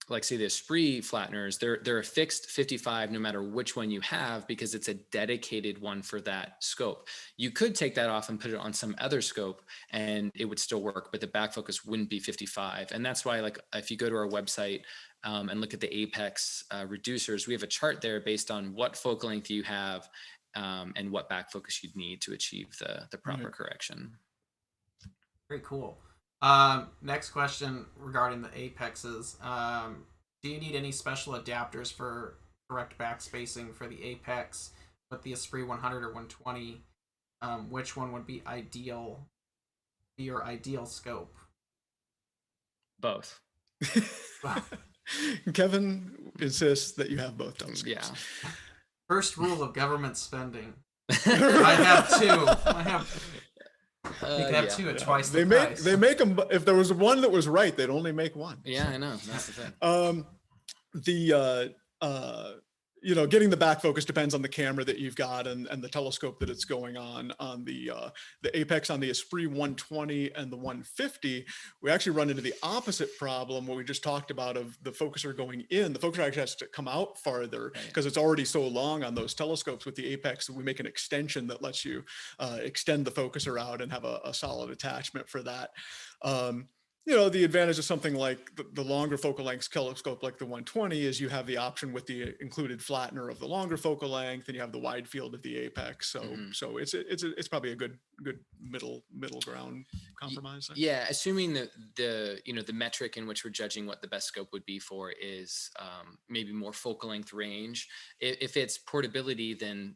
like, say, the Esprit flatteners, they're a fixed 55 no matter which one you have, because it's a dedicated one for that scope. You could take that off and put it on some other scope and it would still work, but the back focus wouldn't be 55. And that's why, like, if you go to our website and look at the Apex reducers, we have a chart there based on what focal length you have and what back focus you'd need to achieve the proper correction. Very cool. Next question regarding the Apexes. Do you need any special adapters for correct back spacing for the Apex with the Esprit 100 or 120? Which one would be your ideal scope? Both. Kevin insists that you have both telescopes. Yeah. First rule of government spending. I have two. They have two at twice the price. They make them. If there was one that was right, they'd only make one. Yeah, I know. That's the thing. Getting the back focus depends on the camera that you've got and the telescope that it's going on the Apex, on the Esprit 120 and the 150. We actually run into the opposite problem, what we just talked about, of the focuser going in. The focuser actually has to come out farther because it's already so long on those telescopes. With the Apex, we make an extension that lets you extend the focuser out and have a solid attachment for that. The advantage of something like the longer focal length telescope like the 120 is you have the option with the included flattener of the longer focal length, and you have the wide field of the Apex. So it's probably a good middle ground compromise. Yeah, assuming that the metric in which we're judging what the best scope would be for is maybe more focal length range. If it's portability, then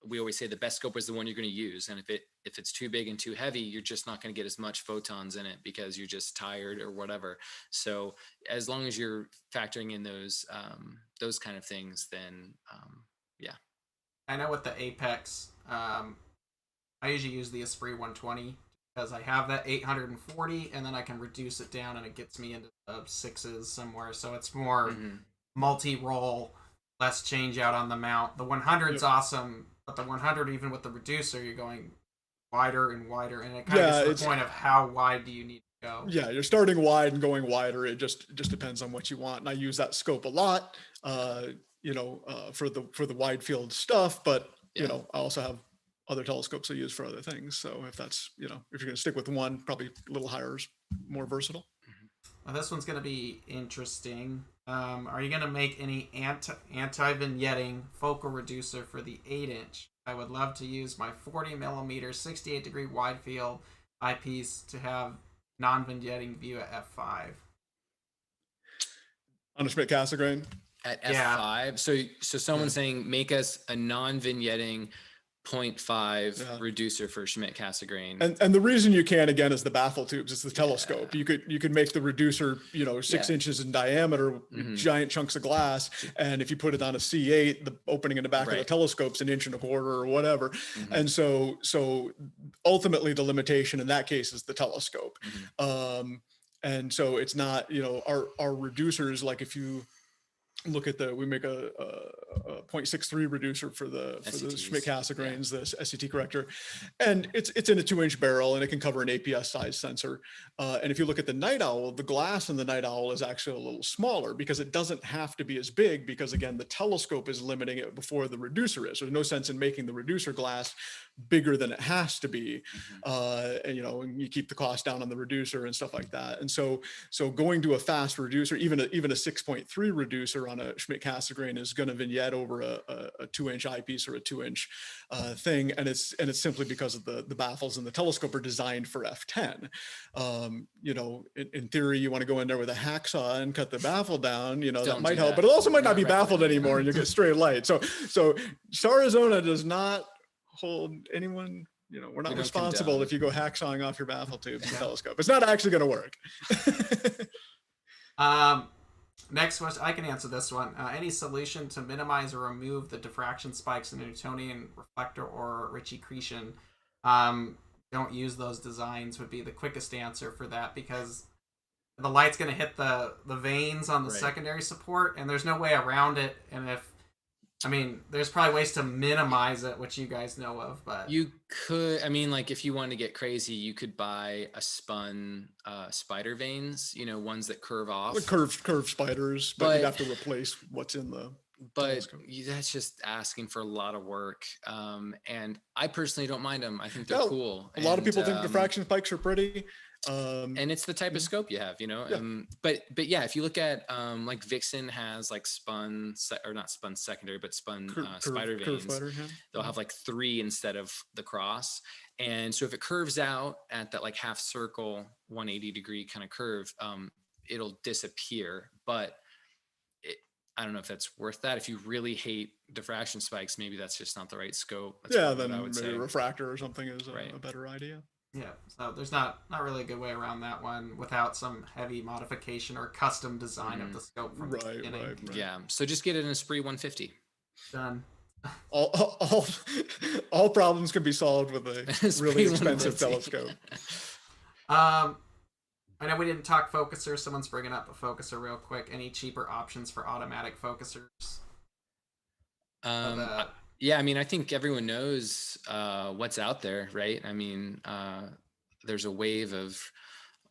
we always say the best scope is the one you're going to use. And if it's too big and too heavy, you're just not going to get as much photons in it because you're just tired or whatever. So as long as you're factoring in those kind of things, then yeah. I know with the Apex, I usually use the Esprit 120 because I have that 840 and then I can reduce it down and it gets me into the sixes somewhere. So it's more multi-roll, less change out on the mount. The 100's awesome. But the 100, even with the reducer, you're going wider and wider, and it kind of gets to the point of how wide do you need to go. Yeah, you're starting wide and going wider. It just depends on what you want. And I use that scope a lot, for the wide field stuff. But I also have other telescopes I use for other things. So if that's if you're going to stick with one, probably a little higher is more versatile. Well, this one's going to be interesting. Are you going to make any anti-vignetting focal reducer for the 8-inch? I would love to use my 40 millimeter 68-degree wide field eyepiece to have non-vignetting view at f5. On a Schmidt-Cassegrain? At f5? So someone's saying make us a non-vignetting 0.5 reducer for Schmidt-Cassegrain. And the reason you can, again, is the baffle tubes. It's the telescope. You could make the reducer 6 inches in diameter, giant chunks of glass, and if you put it on a C8, the opening in the back of the telescope's 1.25 inches or whatever. And so ultimately the limitation in that case is the telescope. And so it's not our reducers, like if you look at we make a 0.63 reducer for the SCTs, Schmidt-Cassegrains, this SCT corrector, and it's in a 2-inch barrel, and it can cover an APS size sensor. And if you look at the Night Owl, the glass in the Night Owl is actually a little smaller because it doesn't have to be as big, because again, the telescope is limiting it before the reducer is. There's no sense in making the reducer glass bigger than it has to be. And, you know, and you keep the cost down on the reducer and stuff like that. And so going to a fast reducer, even a 6.3 reducer on a Schmidt-Cassegrain is going to vignette over a 2-inch eyepiece or a 2-inch thing, and it's simply because of the baffles in the telescope are designed for f10. You know, in theory, you want to go in there with a hacksaw and cut the baffle down. You know, that might help, but it also might not be baffled anymore, and you get straight light. So Starizona does not hold anyone. You know, we're not responsible if you go hacksawing off your baffle tube in the telescope. It's not actually going to work. Next question, I can answer this one. Any solution to minimize or remove the diffraction spikes in a Newtonian reflector or Ritchie-Chrétien? Don't use those designs would be the quickest answer for that, because the light's going to hit the veins on the secondary support, and there's no way around it. And there's probably ways to minimize it, which you guys know of, but you could, like if you want to get crazy, you could buy a spun spider vanes, you know, ones that curve off. Like curved spiders, but you'd have to replace what's in the telescope. That's just asking for a lot of work. And I personally don't mind them. I think they're cool. A lot of people think diffraction spikes are pretty. And it's the type of scope you have, you know. But yeah, if you look at like Vixen has like spun secondary, but spun spider vanes. They'll have like 3 instead of the cross. And so if it curves out at that like half circle 180-degree kind of curve, it'll disappear. But I don't know if that's worth that. If you really hate diffraction spikes, maybe that's just not the right scope. That's then maybe a refractor or something is a better idea. Yeah, so there's not really a good way around that one without some heavy modification or custom design of the scope from the beginning. Right. Yeah, so just get it in a Spree 150. Done. All problems can be solved with a really expensive telescope. I know we didn't talk focusers. Someone's bringing up a focuser real quick. Any cheaper options for automatic focusers? Yeah, I think everyone knows what's out there, right? There's a wave of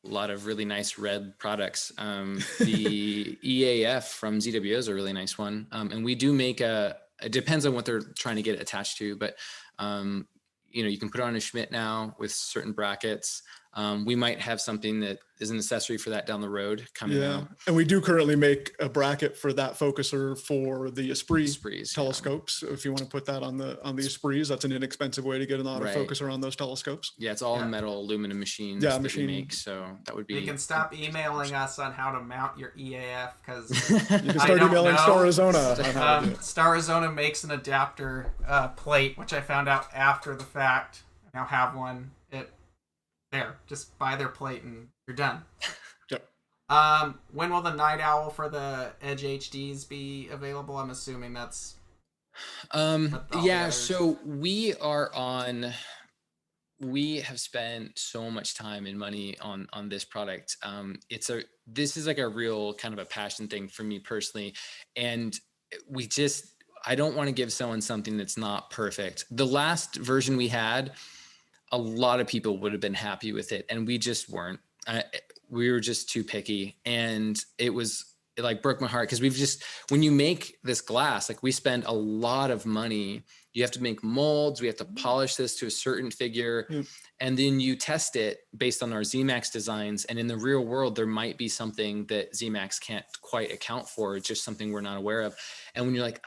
a lot of really nice red products. The EAF from ZWO is a really nice one. And we do make it depends on what they're trying to get attached to, but you can put it on a Schmidt now with certain brackets. We might have something that is an accessory for that down the road coming out. And we do currently make a bracket for that focuser for the Esprit telescopes. If you want to put that on the Esprits, that's an inexpensive way to get an autofocuser on those telescopes. Yeah, it's all metal aluminum machines that we make, so that would be. You can stop emailing us on how to mount your EAF, because you can start emailing Starizona. Starizona makes an adapter plate, which I found out after the fact. I now have one. Just buy their plate and you're done. Yep. When will the Night Owl for the Edge HDs be available? I'm assuming that's. So we have spent so much time and money on this product. This is like a real kind of a passion thing for me personally, and I don't want to give someone something that's not perfect. The last version we had, a lot of people would have been happy with it, and we just weren't. We were just too picky, and it broke my heart, because when you make this glass, we spend a lot of money. You have to make molds. We have to polish this to a certain figure, and then you test it based on our ZMAX designs. And in the real world, there might be something that ZMAX can't quite account for, just something we're not aware of. And when you're like,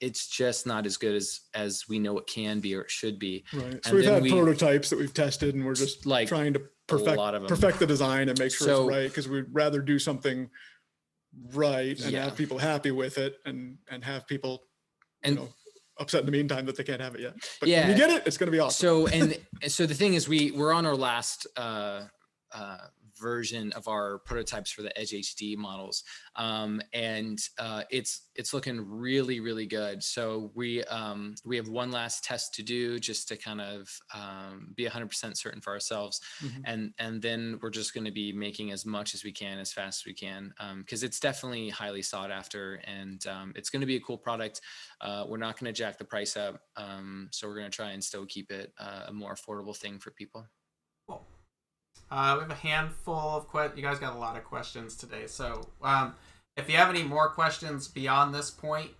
it's just not as good as we know it can be or it should be. Right. So we've had prototypes that we've tested, and we're just trying to perfect the design and make sure it's right, because we'd rather do something right and have people happy with it, and have people, upset in the meantime that they can't have it yet. But when you get it, it's going to be awesome. So the thing is, we're on our last version of our prototypes for the Edge HD models. It's looking really, really good. So we have one last test to do just to kind of be 100% certain for ourselves. And then we're just going to be making as much as we can, as fast as we can, because it's definitely highly sought after, and it's going to be a cool product. We're not going to jack the price up. So we're going to try and still keep it a more affordable thing for people. Cool. We have a handful of you guys got a lot of questions today. So if you have any more questions beyond this point,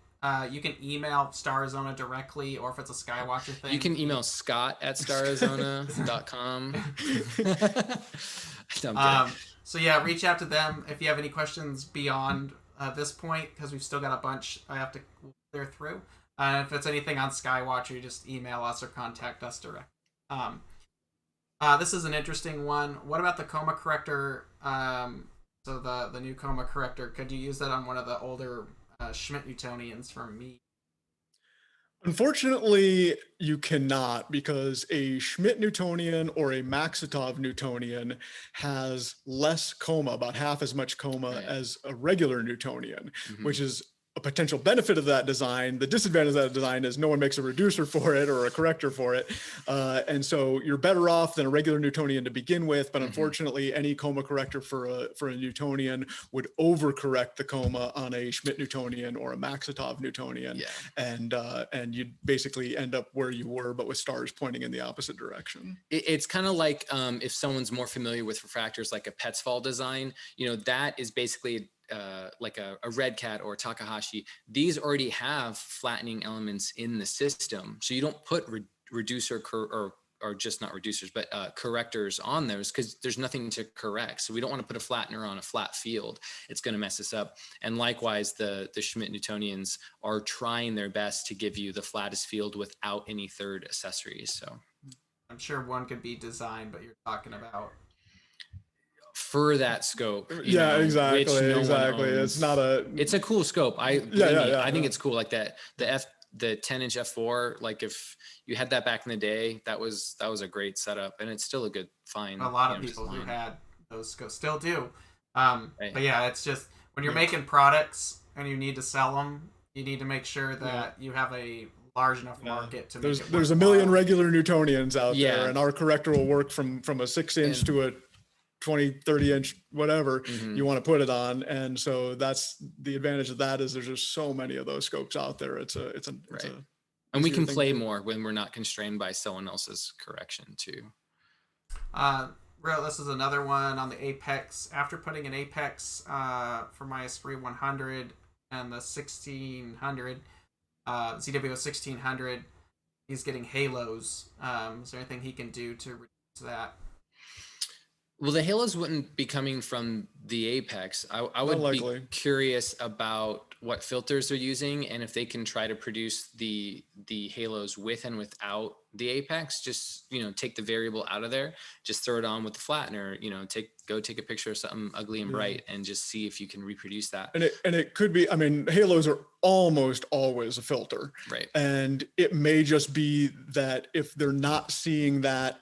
you can email Starizona directly, or if it's a Skywatcher thing, you can email scott@starizona.com. So yeah, reach out to them if you have any questions beyond this point, because we've still got a bunch I have to clear through. If it's anything on Skywatcher, you just email us or contact us directly. This is an interesting one. What about the coma corrector? So the new coma corrector, could you use that on one of the older Schmidt-Newtonians from me? Unfortunately, you cannot, because a Schmidt-Newtonian or a Maksutov-Newtonian has less coma, about half as much coma as a regular Newtonian, which is a potential benefit of that design. The disadvantage of that design is no one makes a reducer for it or a corrector for it. And so you're better off than a regular Newtonian to begin with. But unfortunately, any coma corrector for a Newtonian would overcorrect the coma on a Schmidt-Newtonian or a Maksutov-Newtonian. And you'd basically end up where you were, but with stars pointing in the opposite direction. It's kind of like if someone's more familiar with refractors, like a Petzval design, that is basically like a Red Cat or Takahashi. These already have flattening elements in the system, so you don't put reducer or just not reducers, but correctors on those, because there's nothing to correct. So we don't want to put a flattener on a flat field. It's going to mess us up. And likewise, the Schmidt-Newtonians are trying their best to give you the flattest field without any third accessories. So I'm sure one could be designed, but you're talking about for that scope. Exactly. It's a cool scope. I think it's cool. Like that, the 10-inch F4, like if you had that back in the day, that was a great setup, and it's still a good find. A lot of people who had those scopes still do. But yeah, it's just when you're making products and you need to sell them, you need to make sure that you have a large enough market to make it there's a million regular Newtonians out there, and our corrector will work from a 6-inch to a 20, 30-inch, whatever you want to put it on. And so that's the advantage of that, is there's just so many of those scopes out there. And we can play more when we're not constrained by someone else's correction too. This is another one on the Apex. After putting an Apex for my Esprit 100 and the 1600, ZWO 1600, he's getting halos. Is there anything he can do to reduce that? Well, the halos wouldn't be coming from the Apex. I would be curious about what filters they're using, and if they can try to produce the halos with and without the Apex. Just take the variable out of there, just throw it on with the flattener. Go take a picture of something ugly and bright, and just see if you can reproduce that. And it could be. I mean, halos are almost always a filter, right? And it may just be that if they're not seeing that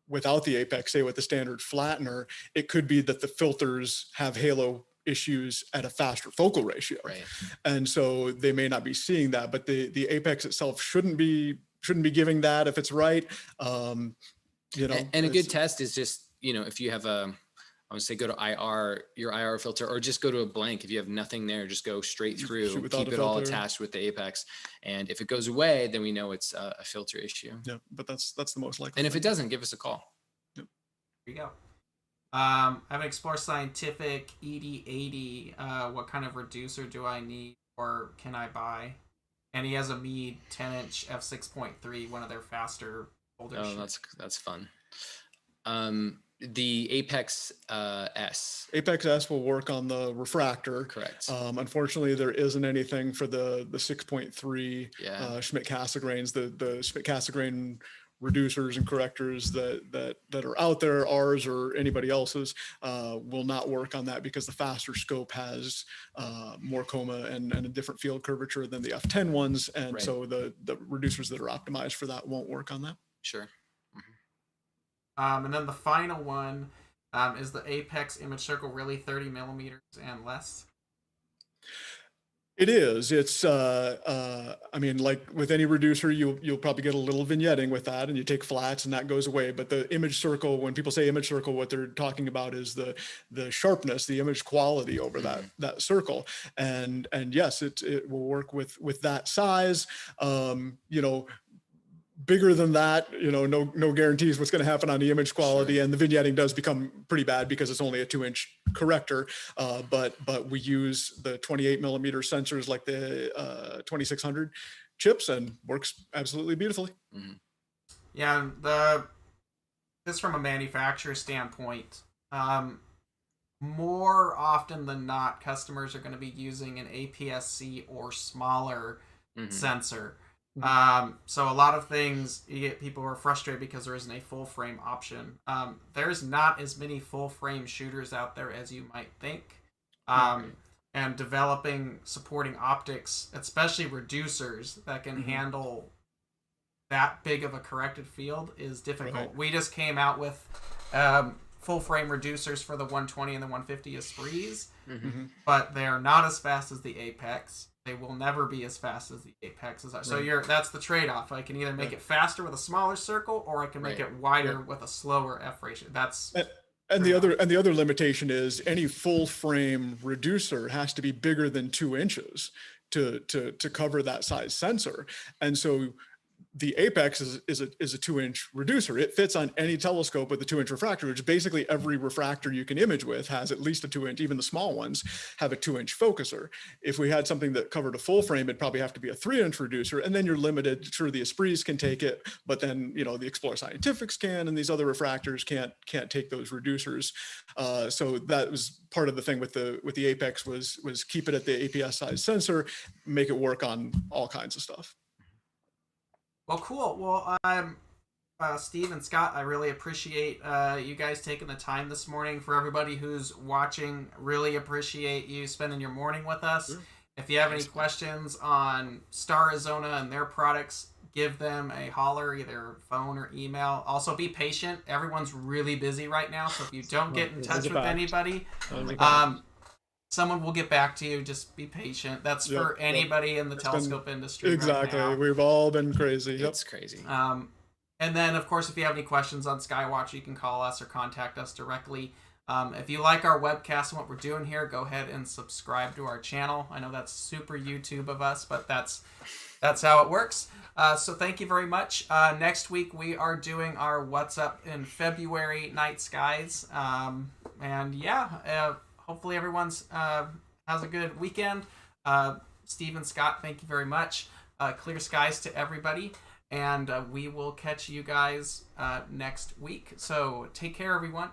without the Apex, say with the standard flattener, it could be that the filters have halo issues at a faster focal ratio. Right. And so they may not be seeing that, but the Apex itself shouldn't be giving that if it's right. And a good test is just, if you have I would say go to your IR filter, or just go to a blank. If you have nothing there, just go straight through, keep it all attached with the Apex. And if it goes away, then we know it's a filter issue. Yeah, but that's the most likely. And if it doesn't, give us a call. Yep. There you go. I have an Explore Scientific ED80. What kind of reducer do I need, or can I buy? And he has a Meade 10-inch f6.3, one of their faster older. Oh, that's fun. The Apex S. Apex S will work on the refractor. Correct. Unfortunately, there isn't anything for the 6.3 Schmidt-Cassegrains. The Schmidt-Cassegrain reducers and correctors that are out there, ours or anybody else's, will not work on that, because the faster scope has more coma and a different field curvature than the F10 ones. And so the reducers that are optimized for that won't work on that. Sure. And then the final one, Is the apex image circle really 30 millimeters and less? It is. It's. I mean, like with any reducer, you'll probably get a little vignetting with that, and you take flats, and that goes away. But the image circle, when people say image circle, what they're talking about is the sharpness, the image quality over that circle. And yes, it will work with that size. You know, bigger than that, you know, no guarantees what's going to happen on the image quality. Sure. And the vignetting does become pretty bad because it's only a 2-inch corrector. But we use the 28 millimeter sensors like the 2600 chips, and works absolutely beautifully. Mm-hmm. Yeah, just from a manufacturer standpoint, more often than not, customers are going to be using an APS-C or smaller sensor. So a lot of things, you get people who are frustrated because there isn't a full frame option. There's not as many full frame shooters out there as you might think. And developing supporting optics, especially reducers that can handle that big of a corrected field, is difficult. Right. We just came out with full frame reducers for the 120 and the 150 Esprits, but they're not as fast as the Apex. They will never be as fast as the Apex. So that's the trade-off. I can either make it faster with a smaller circle, or I can make it wider with a slower F ratio. And the other limitation is any full frame reducer has to be bigger than 2 inches to cover that size sensor. And so the Apex is a 2-inch reducer. It fits on any telescope with a 2-inch refractor, which basically every refractor you can image with has at least a 2-inch. Even the small ones have a 2-inch focuser. If we had something that covered a full frame, it'd probably have to be a 3-inch reducer, and then you're limited. Sure, the Esprits can take it, but then, you know, the Explorer Scientifics can, and these other refractors can't take those reducers. So that was part of the thing with the Apex was keep it at the APS size sensor, make it work on all kinds of stuff. Well, cool. Well, Steve and Scott, I really appreciate you guys taking the time this morning. For everybody who's watching, really appreciate you spending your morning with us. Sure. If you have any questions on Starizona and their products, give them a holler, either phone or email. Also, be patient. Everyone's really busy right now, so if you don't get in touch with anybody, someone will get back to you. Just be patient. That's for anybody in the telescope industry. Exactly. Right now. We've all been crazy. It's crazy. And then, of course, if you have any questions on Skywatcher, you can call us or contact us directly. If you like our webcast and what we're doing here, go ahead and subscribe to our channel. I know that's super YouTube of us, but that's how it works. So thank you very much. Next week, we are doing our What's Up in February night skies. Hopefully everyone's has a good weekend. Steve and Scott, thank you very much. Clear skies to everybody. And we will catch you guys next week. So take care, everyone.